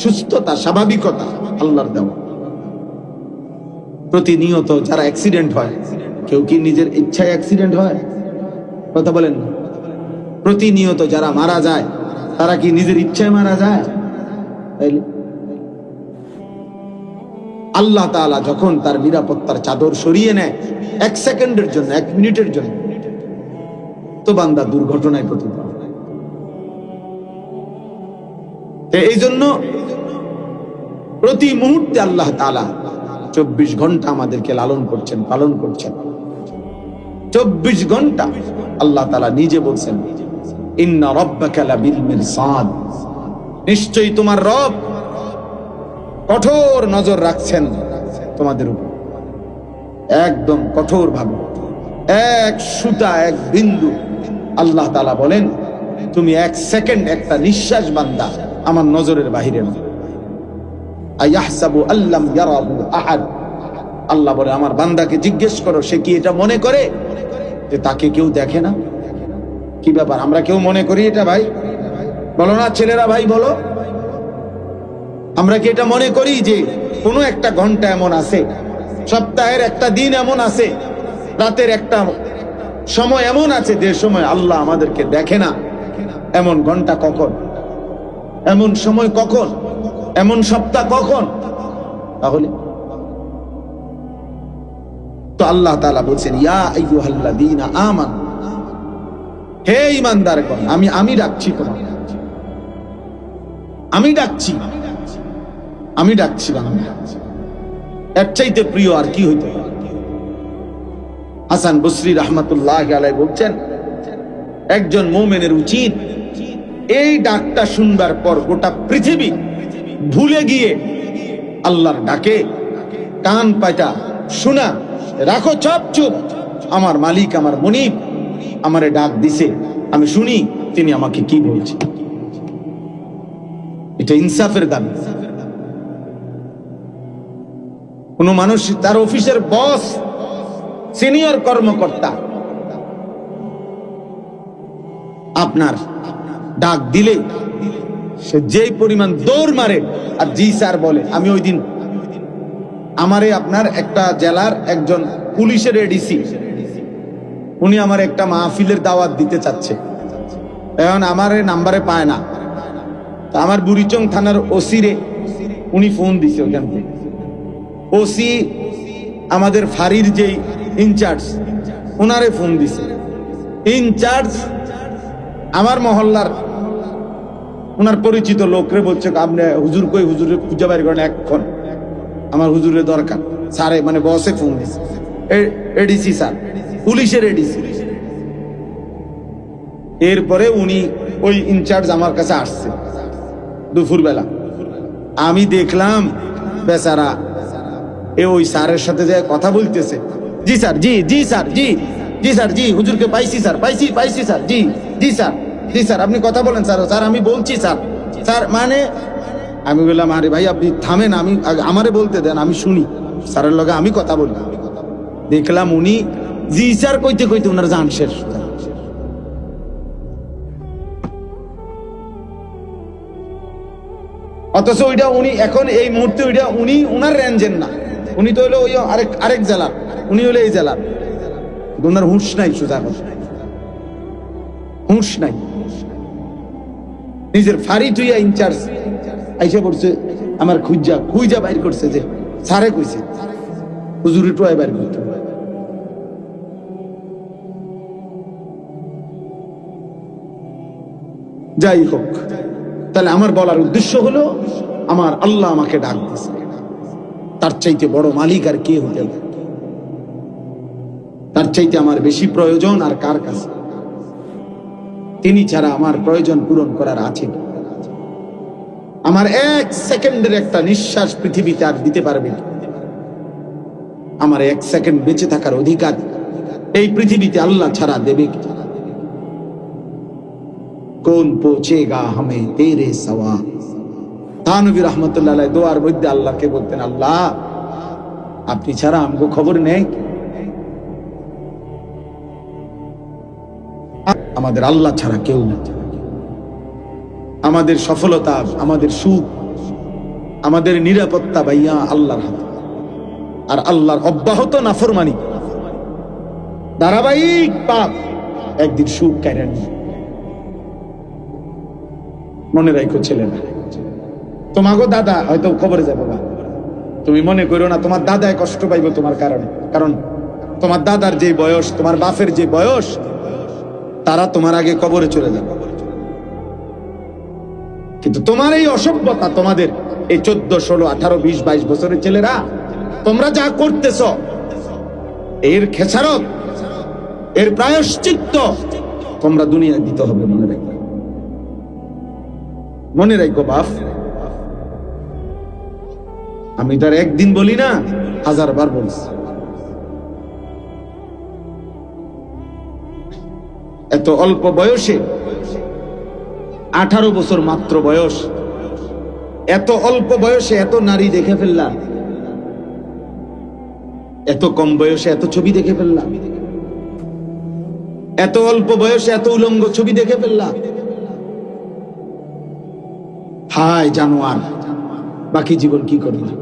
সুস্থতা, স্বাভাবিকতা আল্লাহর দেওয়া। প্রতিনিয়ত যারা অ্যাক্সিডেন্ট হয়, কেউ কি নিজের ইচ্ছায় অ্যাক্সিডেন্ট হয়? কথা বলেন না। প্রতিনিয়ত যারা মারা যায়, তারা কি নিজের ইচ্ছায় মারা যায়? আল্লাহ তাআলা যখন তার নিরাপত্তার চাদর সরিয়ে নেয় 1 সেকেন্ডের জন্য, 1 মিনিটের জন্য, তো বান্দা দুর্ঘটনায় পতিত হয়। এই জন্য প্রতি মুহূর্তে আল্লাহ তাআলা 24 ঘন্টা আমাদেরকে লালন করছেন, পালন করছেন। 24 ঘন্টা আল্লাহ তাআলা নিজে বলছেন, ইন্না রাব্বাকা লাবিল মিরসাদ, নিশ্চয়ই তোমার রব কঠোর নজর রাখছেন তোমাদের উপর, একদম কঠোর ভাবে, এক সুতা, এক বিন্দু। আল্লাহ তাআলা বলেন তুমি 1 সেকেন্ড, একটা নিঃশ্বাস বান্দা আমার নজরের বাহিরে না। আয়াহসাবু আল্লাম ইয়ারাহু আহাদ, আল্লাহ বলে আমার বান্দাকে জিজ্ঞেস করো, সে কি এটা মনে করে যে তাকে কেউ দেখে না? কি ব্যাপার, আমরা কেউ মনে করি এটা? ভাই বলো না, ছেলেরা ভাই বলো, আমরা কি এটা মনে করি যে কোনো একটা ঘন্টা এমন আছে, সপ্তাহের একটা দিন এমন আছে, রাতের একটা সময় এমন আছে যে সময় আল্লাহ আমাদেরকে দেখে না? এমন ঘন্টা কখন, এমন সময় কখন, এমন সপ্তাহ কখন? তাহলে তো আল্লাহ তাআলা বলছেন, ইয়া আইয়ুহাল্লাযীনা আমানু, হে ঈমানদারগণ, আমি ডাকছি তোমাকে, আমি ডাকছি বান্দা। এর চাইতে প্রিয় আর কি হইতে পারে? হাসান বসরি রাহমাতুল্লাহি আলাইহি বলছেন, একজন মুমিনের উচিত এই ডাকটা শুনবার পর গোটা পৃথিবী ভুলে গিয়ে আল্লাহর ডাকে কান পাটা শোনা, রাখো চুপ চুপ, আমার মালিক, আমার মুনিব আমারে ডাক দিছে, আমি শুনি তিনি আমাকে কি বলছে। এটা ইনসাফের দাবি। কোন মানুষ তার অফিসের বস, সিনিয়র কর্মকর্তা আপনার ডাক দিলে সে যেই পরিমাণ দৌড় মারে আর জি স্যার বলে। আমি ওই দিন আমারে আপনার একটা জেলার একজন পুলিশের এডিসি, উনি আমার একটা মাহফিলের দাওয়াত দিতে চাচ্ছে, এখন আমার নাম্বারে পায় না। আমার বুড়িচং থানার ওসিরে উনি ফোন দিছে ওখান থেকে, ওসি আমাদের ফাঁড়ির যেই ইনচার্জ ওনারে ফোন দিছে। ইনচার্জ আমার মহল্লার ওনার পরিচিত লোকরে বলছে, আপনি হুজুর কই, হুজুরে খুঁজে বাইর করেন এখন, আমার হুজুরের দরকার। স্যারে মানে বসে ফোন দিছে, এডিসি স্যার, পুলিশের এডিসি। এরপরে উনি ওই ইনচার্জ আমার কাছে আসছে দুপুরবেলা। আমি দেখলাম বেচারা এ ওই স্যারের সাথে যে কথা বলতেছে, জি স্যার, জি জি স্যার, জি জি স্যার, জি হুজুরকে পাইছি স্যার, পাইছি স্যার, জি জি স্যার, জি স্যার, আপনি কথা বলেন স্যার, স্যার আমি বলছি স্যার, স্যার মানে আমি বললাম আরে ভাই আপনি থামেন, আমি আমারে বলতে দেন, আমি শুনি, স্যারের লগে আমি কথা বললাম। দেখলাম উনি জি স্যার কইতে কইতে ওনার জান শেষ। অথচ ওইটা উনি এখন এই মুহূর্তে ওইটা উনি উনার রেঞ্জের না, উনি তো হলো ওই আরেক জেলার, উনি হলো এই জেলার। ওনার হুঁশ নাই, সোজা কথা হুঁশ নাই। নিজের ফাঁড়ি তুইয়া ইনচার্জ আইসা পড়ছে আমার খুঁজা বাইর করছে যে স্যারে কইছে হুজুরি টোয়াই বাইর করতে। যাই হোক, তাহলে আমার বলার উদ্দেশ্য হলো আমার আল্লাহ আমাকে ডাক দিয়েছে, তার চাইতে বড় মালিক আর কে হতে পারে? তার চাইতে আমার বেশি প্রয়োজন আর কার কাছে? তিনি ছাড়া আমার প্রয়োজন পূরণ করার আছে কি? আমার এক সেকেন্ডের একটা নিঃশ্বাস পৃথিবীতে আর দিতে পারবে না। আমার এক সেকেন্ড বেঁচে থাকার অধিকার এই পৃথিবীতে আল্লাহ ছাড়া দেবে কি? কোন পৌঁছেগা হামে তেরে সওয়া। থানভী রহমতুল্লাহ আলাইহি দোয়ার মধ্যে আল্লাহকে বলতেন, আল্লাহ আপনি ছাড়া আমগো খবর নেই। আমাদের আল্লাহ ছাড়া কেউ না। আমাদের সফলতা, আমাদের সুখ, আমাদের নিরাপত্তা ভাইয়া আল্লাহর হাতে। আর আল্লাহর অব্যাহত নাফরমানি, ধারাবাহিক পাপ একদিন সুখ কেড়ে নেয়। মনে রাখো ছেলেরা, তোমাগো দাদা হয়তো কবরে যাবে না, তুমি মনে করো না তোমার দাদায় কষ্ট পাইব তোমার কারণে। কারণ তোমার দাদার যে বয়স, তোমার বাপের যে বয়স, তারা তোমার আগে কবরে চলে যাবে। কিন্তু তোমার এই অসভ্যতা, তোমাদের এই 14, 16, 18, 20, 22 বছরের ছেলেরা, তোমরা যা করতেছ এর খেসারত, এর প্রায়শ্চিত্ত তোমরা দুনিয়ায় দিতে হবে। মনে রাখো, মনে রাখো বাপ, আমি তার একদিন বলি না, 1000 বার বলছি। এত অল্প বয়সে, 18 বছর মাত্র বয়স, এত অল্প বয়সে এত নারী দেখে ফেললাম, এত কম বয়সে এত ছবি দেখে ফেললাম, এত অল্প বয়সে এত উলঙ্গ ছবি দেখে ফেললাম। হায় জানোয়ার, বাকি জীবন কি করলাম?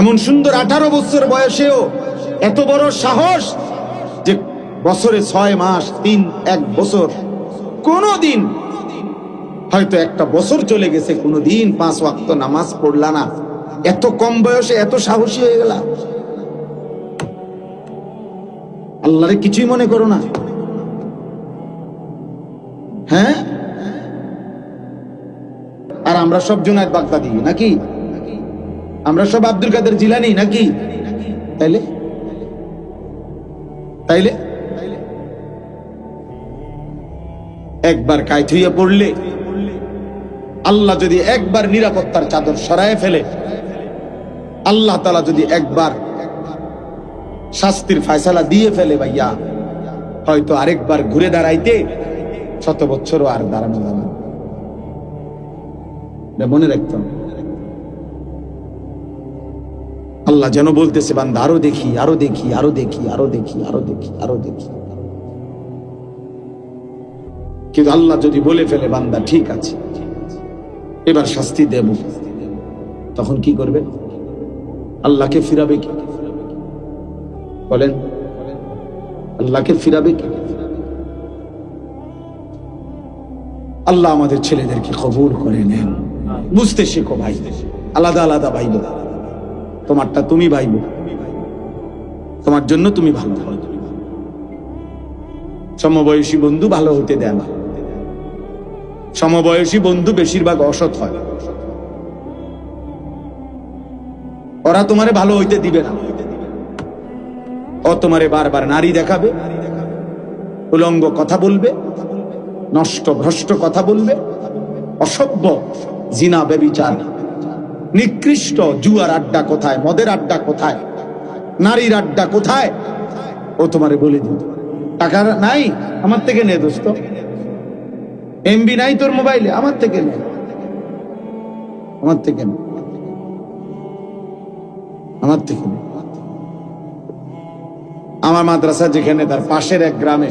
এমন সুন্দর 18 বছর বয়সেও এত বড় সাহস যে বছরে 6 মাস, 1 বছর, কোনদিন হয়তো একটা বছর চলে গেছে, কোনদিন 5 ওয়াক্ত নামাজ পড়লা না, এত কম বয়সে এত সাহসী হয়ে গেল। আল্লাহরে কিছুই মনে করো না? হ্যাঁ, আর আমরা সব জুনায়েদ বাগদাদি নাকি? আমরা সব আব্দুল কাদের জিলানী নাকি? তাইলে তাইলে একবার কায়ত হইয়া পড়লে, আল্লাহ যদি একবার নিরাপত্তার চাদর সরায় ফেলে, আল্লাহ তাআলা যদি একবার শাস্তির ফয়সালা দিয়ে ফেলে ভাইয়া, হয়তো আরেকবার ঘুরে দাঁড়াইতে 100 বছরও আর দাঁড়ানো যাবে না। মনে রাখতাম, আল্লাহ যেন বলতেছে, বান্দা আরো দেখি, আরো দেখি, আরো দেখি, আরো দেখি, আরো দেখি, আরো দেখি। কিন্তু আল্লাহ যদি বলে ফেলে, বান্দা ঠিক আছে এবার শাস্তি দেব, তখন কি করবে? আল্লাহকে ফিরাবে কি? বলেন, আল্লাহকে ফিরাবে কি? আল্লাহ আমাদের ছেলেদেরকে কবুল করে নেন। বুঝতে শেখো ভাই, আলাদা আলাদা ভাইব, তোমারটা তুমি ভাইব, তোমার জন্য তুমি ভালো হও। সমবয়সী বন্ধু ভালো হতে দেয় না, সমবয়সী বন্ধু বেশিরভাগ অসৎ হয়, ওরা তোমারে ভালো হইতে দিবে না, ও তোমারে বারবার নারী দেখাবে, উলঙ্গ কথা বলবে, নষ্ট ভ্রষ্ট কথা বলবে, অসভ্য, জিনা ব্যভিচার, নিকৃষ্ট, জুয়ার আড্ডা কোথায়, মদের আড্ডা কোথায়, নারীর আড্ডা কোথায়, ও তোমারে বলে দিবে। টাকা নাই, আমার থেকে নে দোস্ত, এমবি নাই তোর মোবাইলে, আমার থেকে নে, আমার থেকে নে, আমার থেকে নে। আমার মাদ্রাসা যেখানে, তার পাশের এক গ্রামে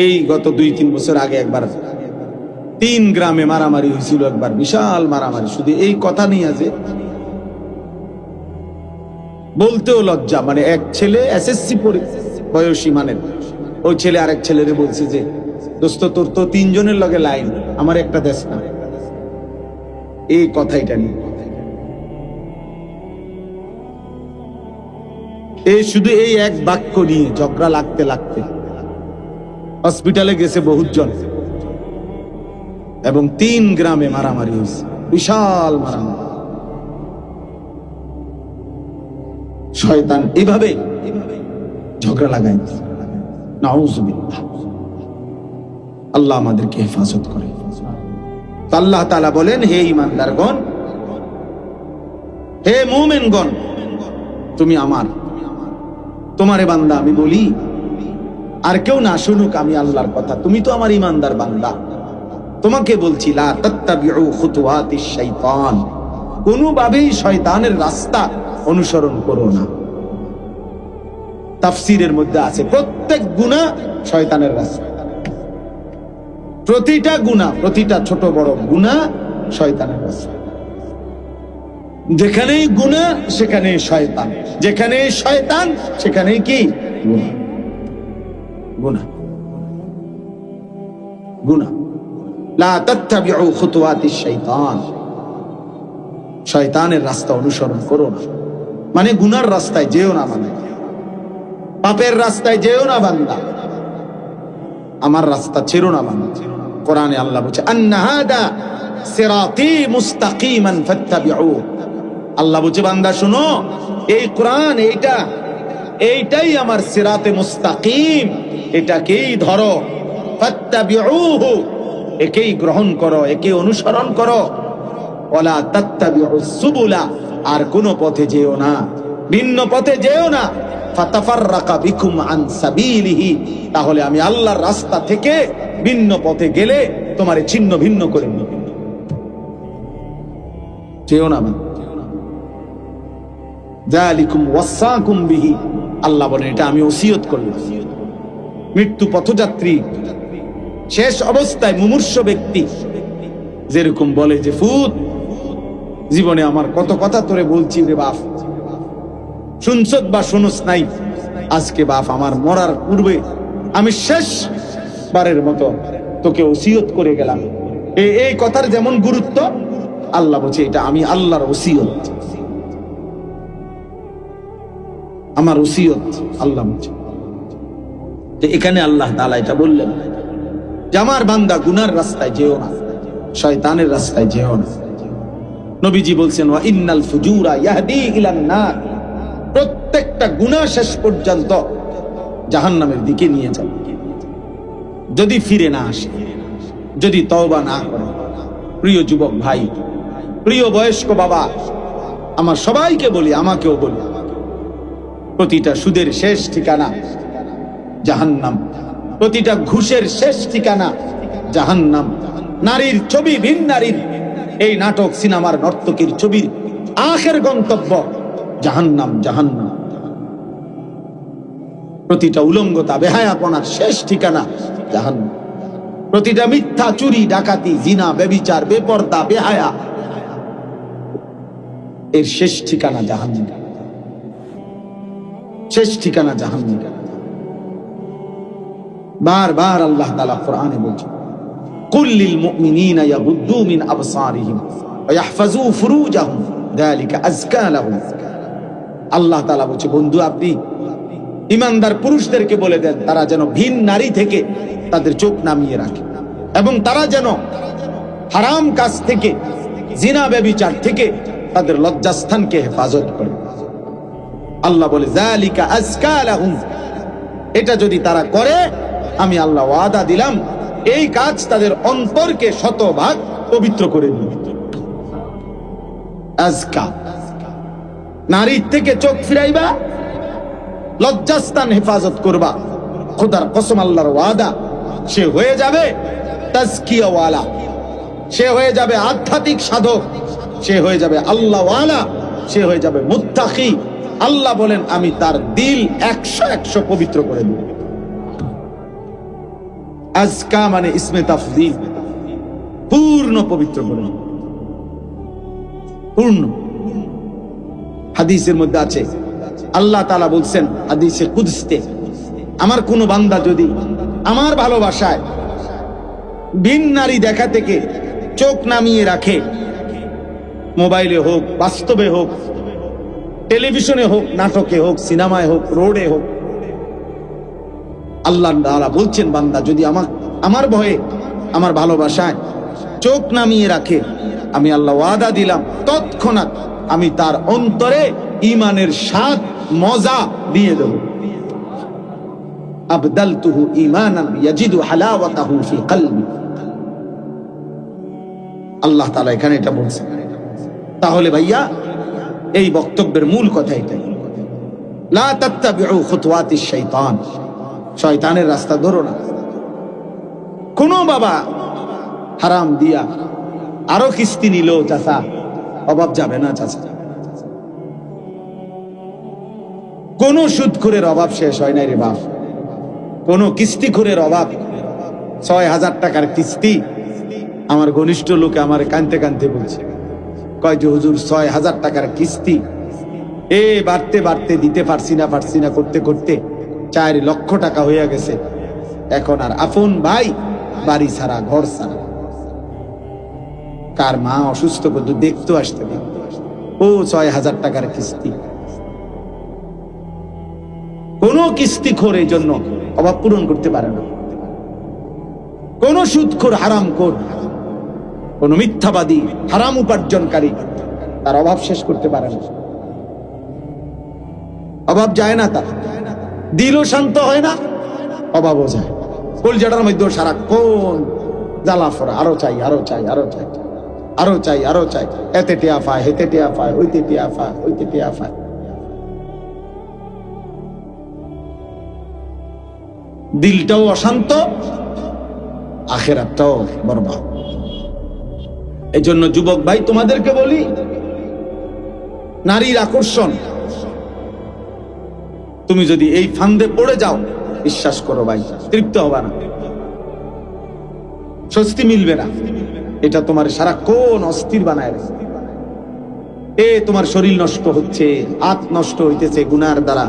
এই গত 2-3 বছর আগে একবার 3 গ্রামে মারামারি হয়েছিল, একবার বিশাল মারামারি, শুধু এই কথা নিয়ে আছে, বলতেও লজ্জা। মানে এক ছেলে এসএসসি বয়সী, মানে ওই ছেলে আরেক ছেলেরে বলছে যে দোস্ত তোর তো 3 জনের লগে লাইন, আমার একটা দেশ না, এই কথাইটা নিয়ে। এই শুধু এই এক বাক্য নিয়ে ঝগড়া লাগতে লাগতে হসপিটালে গেছে বহুজন, এবং 3 গ্রামে মারামারি হয়েছে, বিশাল মারামারি। শয়তান এভাবে ঝগড়া লাগাই। নাউযুবিল্লাহ, আল্লাহ আমাদেরকে হেফাজত করে। আল্লাহ তাআলা বলেন, হে ঈমানদারগণ, হে মুমিনগণ, তুমি আমার, তোমারে বান্দা আমি বলি, আর কেউ না শুনুক আমি আল্লাহর কথা, তুমি তো আমার ঈমানদার বান্দা, তোমাকে বলছি লা তাত্তাবিউ খুতুওয়াতিশ শাইতান, কোনোভাবেই শয়তানের রাস্তা অনুসরণ করো না। তাফসীরের মধ্যে আছে প্রত্যেক গুনাহ শয়তানের রাস্তা, প্রতিটা গুনাহ, প্রতিটা ছোট বড় গুনাহ শয়তানের রাস্তা। যেখানেই গুনাহ সেখানেই শয়তান, যেখানেই শয়তান সেখানেই কি গুনাহ, গুনাহ, গুনাহ। লা তাত্তাবিউ খুতুওয়াতিশ শাইতান, শয়তানের রাস্তা অনুসরণ করো না, মানে গুনার রাস্তায় যেও না, মানে পাপের রাস্তায় যেও না বান্দা, আমার রাস্তা ছেড়ো না বান্দা। কোরআনে আল্লাহ বলছে আন্না হাদা সিরাতি মুস্তাকিমান ফাত্তাবিউ, আল্লাহ বলছে বান্দা শোনো, এই কোরআন, এইটাই আমার সিরাতে মুস্তাকিম, এটাকেই ধরো, ফাত্তাবিউহু, একেই গ্রহণ করো, একে অনুসরণ করো, ওয়ালা তাত্তাবিউস সুবুলা, আর কোন পথে যেও না, ভিন্ন পথে যেও না, ফাতাফাররাকা বিকুম আন সাবিলিহি, তাহলে আমি আল্লাহর রাস্তা থেকে ভিন্ন পথে গেলে তোমারে ছিন্ন ভিন্ন করে নেব, যেও না। যালিকুম ওয়াসাকুম বিহি, আল্লাহ বলেন এটা আমি ওসিয়ত করলাম। মৃত্যু পথযাত্রী, শেষ অবস্থায় মুমূর্ষ ব্যক্তি যেরকম বলে যে ফুত, জীবনে আমার কত কথা তোরে বলছি রে বাপ, শুনছত বা শুনস নাই, আজকে বাপ আমার মরার পূর্বে আমি শেষবারের মতো তোকে ওসিয়ত করে গেলাম। এই কথার যেমন গুরুত্ব, আল্লাহ বলছে এটা আমি আল্লাহর ওসিয়ত, আমার ওসিয়ত। আল্লাহ বলছে এখানে আল্লাহ তাআলা এটা বললেন যে আমার বান্দা গুনার রাস্তায় যেও না, শয়তানের রাস্তায় যেও না। নবীজি বলছেন ওয়া ইন্নাল ফুজুরা ইয়াহদি ইলান নার, প্রত্যেকটা গুনাহ শেষ পর্যন্ত জাহান্নামের দিকে নিয়ে যাবে, যদি ফিরে না আসে, যদি তওবা না করে। প্রিয় যুবক ভাই, প্রিয় বয়স্ক বাবা, আমার সবাইকে বলি, আমাকেও বলি, প্রতিটা সুদের শেষ ঠিকানা জাহান্নাম, প্রতিটা ঘুষের শেষ ঠিকানা জাহান্নাম, নারীর ছবি, ভিন নারীর এই নাটক, সিনেমার নর্তকীর ছবির আখের গন্তব্য জাহান্নাম, জাহান্নাম। প্রতিটা উলঙ্গতা, বেহায়াপনার শেষ ঠিকানা জাহান্নাম, প্রতিটা মিথ্যা, চুরি, ডাকাতি, জিনা, ব্যভিচার, বেপরদা, বেহায়া, এর শেষ ঠিকানা জাহান্নাম, শেষ ঠিকানা জাহান্নাম। বারবার আল্লাহ তাআলা কোরআনে বলছেন কুল লিল মুমিনিনা ইয়াগুদ্দু মিন আবসারিহিম ওয়া ইয়াহফাজু ফুরুজাহুম যালিকা আযকা লাহুম। আল্লাহ তাআলা বলছে, বন্ধু আপনি ঈমানদার পুরুষদেরকে বলে দেন তারা যেন ভিন নারী থেকে তাদের চোখ নামিয়ে রাখে এবং তারা যেন হারাম কাজ থেকে, জিনা ব্যভিচার থেকে তাদের লজ্জাস্থানকে হেফাজত করে। আল্লাহ বলে যালিকা আযকা লাহুম, এটা যদি তারা করে আমি আল্লাহ ওয়াদা দিলাম এই কাজ তাদের অন্তরকে শতভাগ পবিত্র করে দিবে। আযকা, নারীর থেকে চোখ ফিরাইবা, লজ্জাস্থান হেফাজত করবা, খোদার কসম আল্লাহর ওয়াদা, সে হয়ে যাবে তাজকিয়া ওয়ালা, সে হয়ে যাবে আধ্যাত্মিক সাধক, সে হয়ে যাবে আল্লাহ ওয়ালা, সে হয়ে যাবে মুত্তাকি। আল্লাহ বলেন আমি তার দিল 100 পবিত্র করে দেব। আজকা মানে ইসমে তাফদীল, পূর্ণ পবিত্র করে দেব, পূর্ণ। হাদিসের মধ্যে আছে আল্লাহ তাআলা বলছেন হাদিসে কুদসিতে, আমার কোন বান্দা যদি আমার ভালোবাসায় ভিন নারী দেখা থেকে চোখ নামিয়ে রাখে, মোবাইলে হোক, বাস্তবে হোক, টেলিভিশনে হোক, নাটকে হোক, সিনেমায় হোক, রোডে হোক, আল্লাহ তাআলা বলছেন বান্দা যদি আমার ভয়ে, আমার ভালোবাসায় চোখ নামিয়ে রাখে, আমি আল্লাহ ওয়াদা দিলাম তৎক্ষণাৎ আমি তার অন্তরে ঈমানের স্বাদ মজা দিয়ে দেব। আবদালতুহু ঈমানান ইয়াজিদু হালাওয়াতাহু ফি কলবি। আল্লাহ তাআলা এখানে এটা বলছেন। তাহলে ভাইয়া এই বক্তব্যের মূল কথা এটাই, লা তাত্তাবিউ খুতুওয়াতিশ শাইতান, শয়তানের রাস্তা ধরো না। কোন বাবা হারাম দিয়া আরো কিস্তি নিল, চাচা অভাব যাবে না চাচা। কোন সুদখোরের অভাব শেষ হয় নাই রে বাপ, কোন কিস্তিখোরের অভাব। ৬,০০০ টাকার কিস্তি, আমার ঘনিষ্ঠ লোকে আমার কানতে কানতে বলছে, কয় যে হুজুর ৬,০০০ টাকার কিস্তি বাড়তে বাড়তে দিতে পারছি না করতে করতে ৪ লক্ষ টাকা হয়ে গেছে। এখন আর আপন ভাই বাড়ি ছাড়া, ঘর ছাড়া, কার মা অসুস্থ কিন্তু দেখতে আসতে পারে, ও ৬,০০০ টাকার কিস্তি। কোন কিস্তিখোর এই জন্য অভাব পূরণ করতে পারে না, কোন সুদখোর, হারামখোর, কোন মিথ্যাবাদী, হারাম উপার্জনকারী তার অভাব শেষ করতে পারে না। অভাব যায় না, তার দিলও শান্ত হয় না, অভাবও যায়। কলজাটার মধ্যে সারাক্ষণ জ্বালাফোড়া, আরো চাই, আরো চাই, আরো চাই, আরো চাই, আরো চাই, এতে টিয়া পায়, হেতে টিয়া পায়, ওইতে টিয়া পায়, ওইতে টিয়া পায়। দিলটাও অশান্ত, আখিরাতটাও বরবাদ। এই জন্য যুবক ভাই তোমাদেরকে বলি, নারীর আকর্ষণ, তুমি যদি এই ফান্দে পড়ে যাও, বিশ্বাস করো ভাই তৃপ্ত হবে না, স্বস্তি মিলবে না। এটা তোমার সারাক্ষণ অস্থির বানায় রাখবে। তোমার শরীর নষ্ট হচ্ছে, হাত নষ্ট হইতেছে গুনার দ্বারা,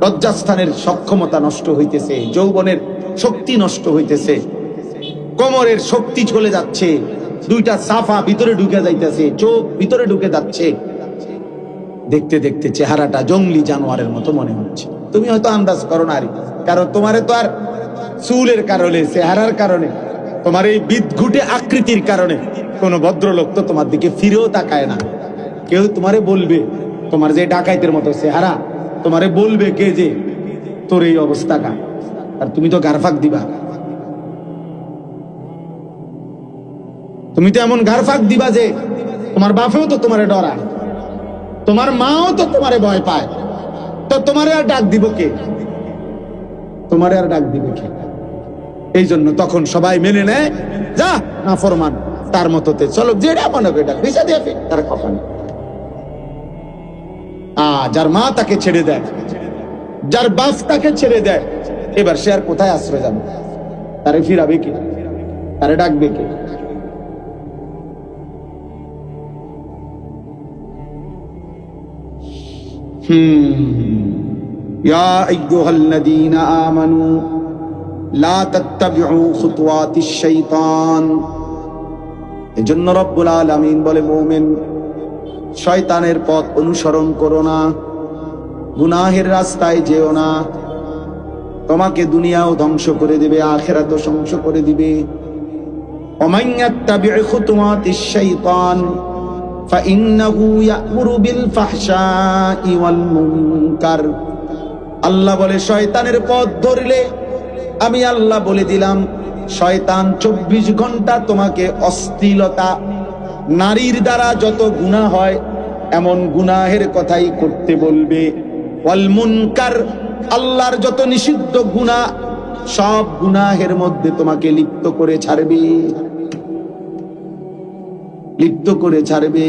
লজ্জাস্থানের সক্ষমতা নষ্ট হইতেছে, যৌবনের শক্তি নষ্ট হইতেছে, কোমরের শক্তি চলে যাচ্ছে, দুইটা সাফা ভিতরে ঢুকে যাইতেছে, চোখ ভিতরে ঢুকে যাচ্ছে, দেখতে দেখতে চেহারাটা জঙ্গলি জানোয়ারের মতো মনে হচ্ছে। তুমি হয়তো আন্দাজ করো না, কারণ তোমারে তো আর চুলের কারণে, চেহারার কারণে, তোমার এই বিদঘুটে আকৃতির কারণে কোন ভদ্রলোক তো তোমার দিকে ফিরেও তাকায় না। কেউ তোমারে বলবে, তোমার যে ডাকাইতের মতো চেহারা, তোমারে বলবে কে যে তোর এই অবস্থাটা, আর তুমি তো গারফাক দিবা, তুমি তো এমন গারফাক দিবা যে তোমার বাপেও তো তোমারে ডরায়, তোমার মাও তো তোমারে ভয় পায়, তো তোমারে আর ডাক দিব কে? তোমারে আর ডাক দিবে কে? এই জন্য তখন সবাই মেনে নেয়, যা না ফরমান, তার মতোতে চলো, যেটা মনে করে ডাক দিশা দিয়ে তার কপালে। যার মা তাকে ছেড়ে দেয়, যার বাপ তাকে ছেড়ে দেয়, এবার সে আর কোথায় আশ্রয় যাবে? তারে ফিরাবে কে? তারে ডাকবে কে? ইয়া আইয়ুহাল্লাযীনা আমানু লা তাত্তাবিউ খুতুওয়াতিশ শাইতান। এজন্য রব্বুল আলামিন বলে, মুমিন শয়তানের পথ অনুসরণ করো না, গুনাহের রাস্তায় যেও না, তোমাকে দুনিয়াও ধ্বংস করে দিবে, আখিরাতও ধ্বংস করে দিবে। ওমান ইয়াত্তাবি' খুতুওয়াতিশ শাইতান ফাইন্নাহু ইয়া'মুরু বিল ফাহশাই ওয়াল মুনকার। আল্লাহ বলে, শয়তানের পথ ধরলে আমি আল্লাহ বলে দিলাম, শয়তান 24 ঘন্টা তোমাকে অশ্লীলতা, নারীর দ্বারা যত গুনাহ হয় এমন গুনাহের কথাই করতে বলবে। ওয়াল মুনকার, আল্লাহর যত নিষিদ্ধ গুনাহ, সব গুনাহের মধ্যে তোমাকে লিপ্ত করে ছাড়বে, লিপ্ত করে ছাড়বে।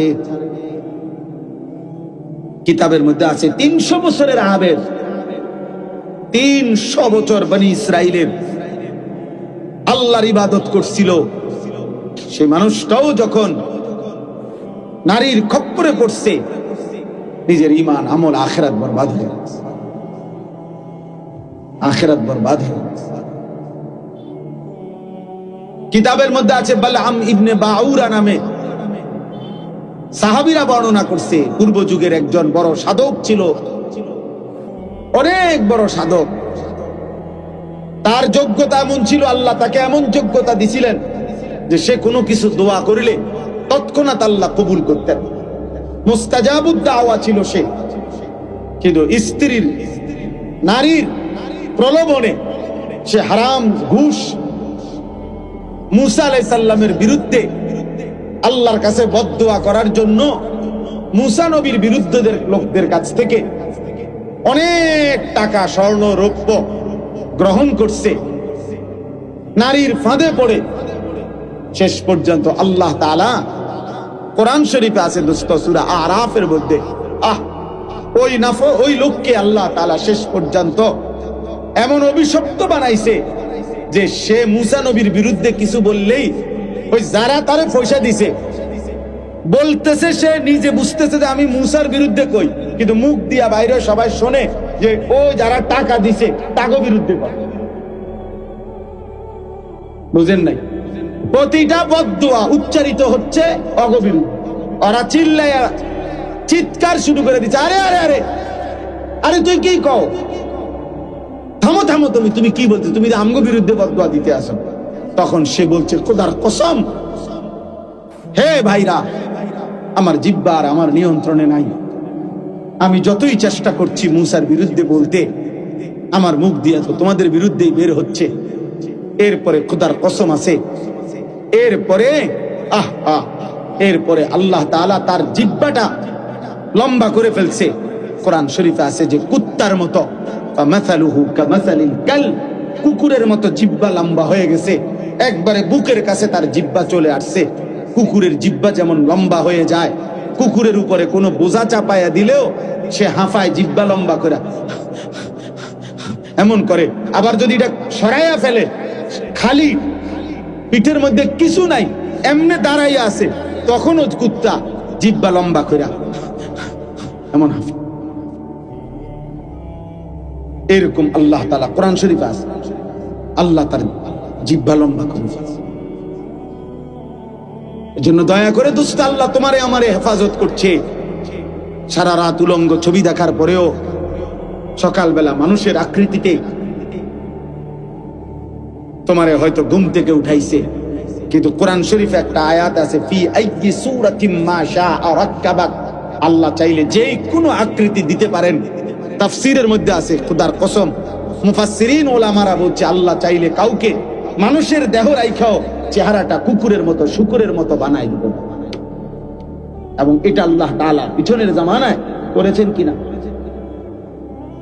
কিতাবের মধ্যে আছে 300 বছরের আবেদ, 300 বছর বনি ইসরাইলের আল্লাহর ইবাদত করছিল। সে মানুষটাও যখন নারীর খপ্পরে পড়ছে, নিজের ঈমান আমল আখিরাত বরবাদ হয়ে গেছে, আখিরাত বরবাদ হয়ে গেছে। কিতাবের মধ্যে আছে বালআম ইবনে বাউরা নামে সাহাবীরা বর্ণনা করছে, পূর্ব যুগের একজন বড় সাধক ছিল, অনেক বড় সাধক। তার যোগ্যতা এমন ছিল, আল্লাহ তাকে এমন যোগ্যতা দিছিলেন যে সে কোনো কিছু দোয়া করিলে তৎক্ষণাৎ আল্লাহ কবুল করতেন। মুস্তাজাবুদ দাওয়া ছিল সে। কিন্তু স্ত্রীর, নারীর প্রলোভনে সে হারাম, ঘুষ, মুসা আলাইহিস সালামের বিরুদ্ধে আল্লাহর কাছে বদদোয়া করার জন্য মুসা নবীর বিরুদ্ধের লোকদের কাছ থেকে অনেক টাকা, স্বর্ণ, রৌপ্য গ্রহণ করছে। নারীর ফাঁদে পড়ে শেষ পর্যন্ত আল্লাহ তাআলা, কোরআন শরীফে আছে দোস্ত, সূরা আরাফের মধ্যে, ওই লোককে আল্লাহ তাআলা শেষ পর্যন্ত এমন অভিশপ্ত বানাইছে যে সে মুসা নবীর বিরুদ্ধে কিছু বললেই ওই যারা তারে পয়সা দিছে বলতেছে, সে নিজে বুঝতেছে যে আমি মুসার বিরুদ্ধে কই, কিন্তু মুখ দিয়া বাইরে সবাই শোনে যে ও যারা টাকা দিছে তাগো বিরুদ্ধে কয়। বুঝেন নাই? প্রতিটা বদদুয়া উচ্চারিত হচ্ছে অগো বিরুদ্ধে। ওরা চিল্লায়া চিৎকার শুরু করে দিচ্ছে, আরে আরে আরে আরে তুই কি কও, থামো থামো, তুমি কি বলছো, তুমি আমগো বিরুদ্ধে বদদুয়া দিতে আসো। তখন সে বলছে, খোদার কসম, হে ভাইরা, আমার জিহ্বা আর আমার নিয়ন্ত্রণে নাই। আমি যতই চেষ্টা করছি মুসার বিরুদ্ধে বলতে, আমার মুখ দিয়ে তো তোমাদের বিরুদ্ধেই বের হচ্ছে। এরপরে খোদার কসম আছে, এরপরে আল্লাহ তাআলা তার জিহ্বাটা লম্বা করে ফেলছে। কোরআন শরীফে আছে যে কুত্তার মতো, ফামাসালুহু কামাসালিল কালব, কুকুরের মতো জিহ্বা লম্বা হয়ে গেছে, একবারে বুকের কাছে তার জিহ্বা চলে আসছে। কুকুরের জিহ্বা যেমন লম্বা হয়ে যায়, কুকুরের উপরে কোনো বোঝা চাপায়া দিলেও সে হাঁফায় জিহ্বা লম্বা করে এমন করে। আবার যদি এটা সরাইয়া ফেলে, খালি পিঠের মধ্যে কিছু নাই, এমনি দাঁড়াইয়া আছে, তখনও কুত্তা জিহ্বা লম্বা করে এমন হাঁফে। এরকম আল্লাহ তাআলা কোরআন শরীফে আছে, আল্লাহ তার জিহ্বা লম্বা করে ফেলছে। এজন্য দয়া করে দোস্ত, আল্লাহ তোমারে আমারে হেফাজত করছে। সারা রাত উলঙ্গ ছবি দেখার পরেও সকালবেলা মানুষের আকৃতিতে তোমারে হয়তো ঘুম থেকে উঠাইছে, কিন্তু কোরআন শরীফে একটা আয়াত আছে, ফি আইয়ি সূরাতিম মা শাআ রাক্কাবাক, আল্লাহ চাইলে যে কোনো আকৃতি দিতে পারেন। তাফসীরের মধ্যে আছে, খোদার কসম, মুফাসসিরিন ওলামারা বলছে আল্লাহ চাইলে কাউকে মানুষের দেহ রাইখাও চেহারাটা কুকুরের মতো, শুকুরের মতো বানাই দিবেন। এবং এটা আল্লাহ তাআলা পিছনের জামানায় করেছেন কিনা,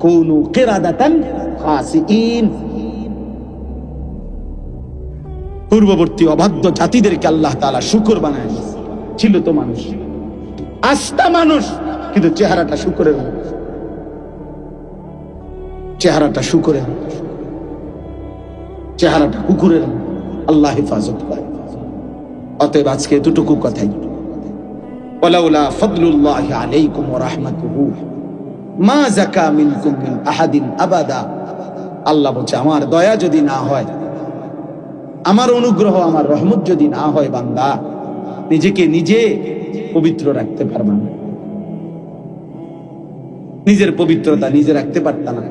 কুনু কিরাদাতান খাসিইন, পূর্ববর্তী অবাধ্য জাতিদেরকে আল্লাহ তাআলা শুকর বানায় দিয়েছে। ছিল তো মানুষ, আস্তা মানুষ, কিন্তু চেহারাটা শুকরের মতো, চেহারাটা শুকরের মতো, চেহারাটা কুকুরের মতো। আল্লাহ হেফাজত করে। অতএব আজকে এতটুকু কথাই, ওয়ালাউলা ফাদলুল্লাহি আলাইকুম ওয়া রাহমাতুহু মা যাকা মিনকুম মিন আহাদিন আবাদা আল্লাহ বলছে আমার দয়া যদি না হয়, আমার অনুগ্রহ, আমার রহমত যদি না হয়, বান্দা নিজেকে নিজে পবিত্র রাখতে পারবা না। নিজের পবিত্রতা নিজে রাখতে পারতা না,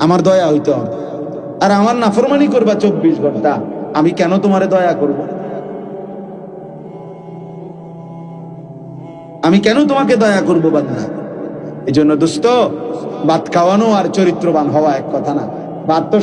আমার দয়া হইতে হবে। আর আমার নাফরমানি করবা 24 ঘন্টা, আমি কেন তোমারে দয়া করব? আমি কেন তোমাকে দয়া করব বান্দা? এই জন্য দোস্ত, ভাত খাওয়ানো আর চরিত্রবান হওয়া এক কথা না। ভাত তো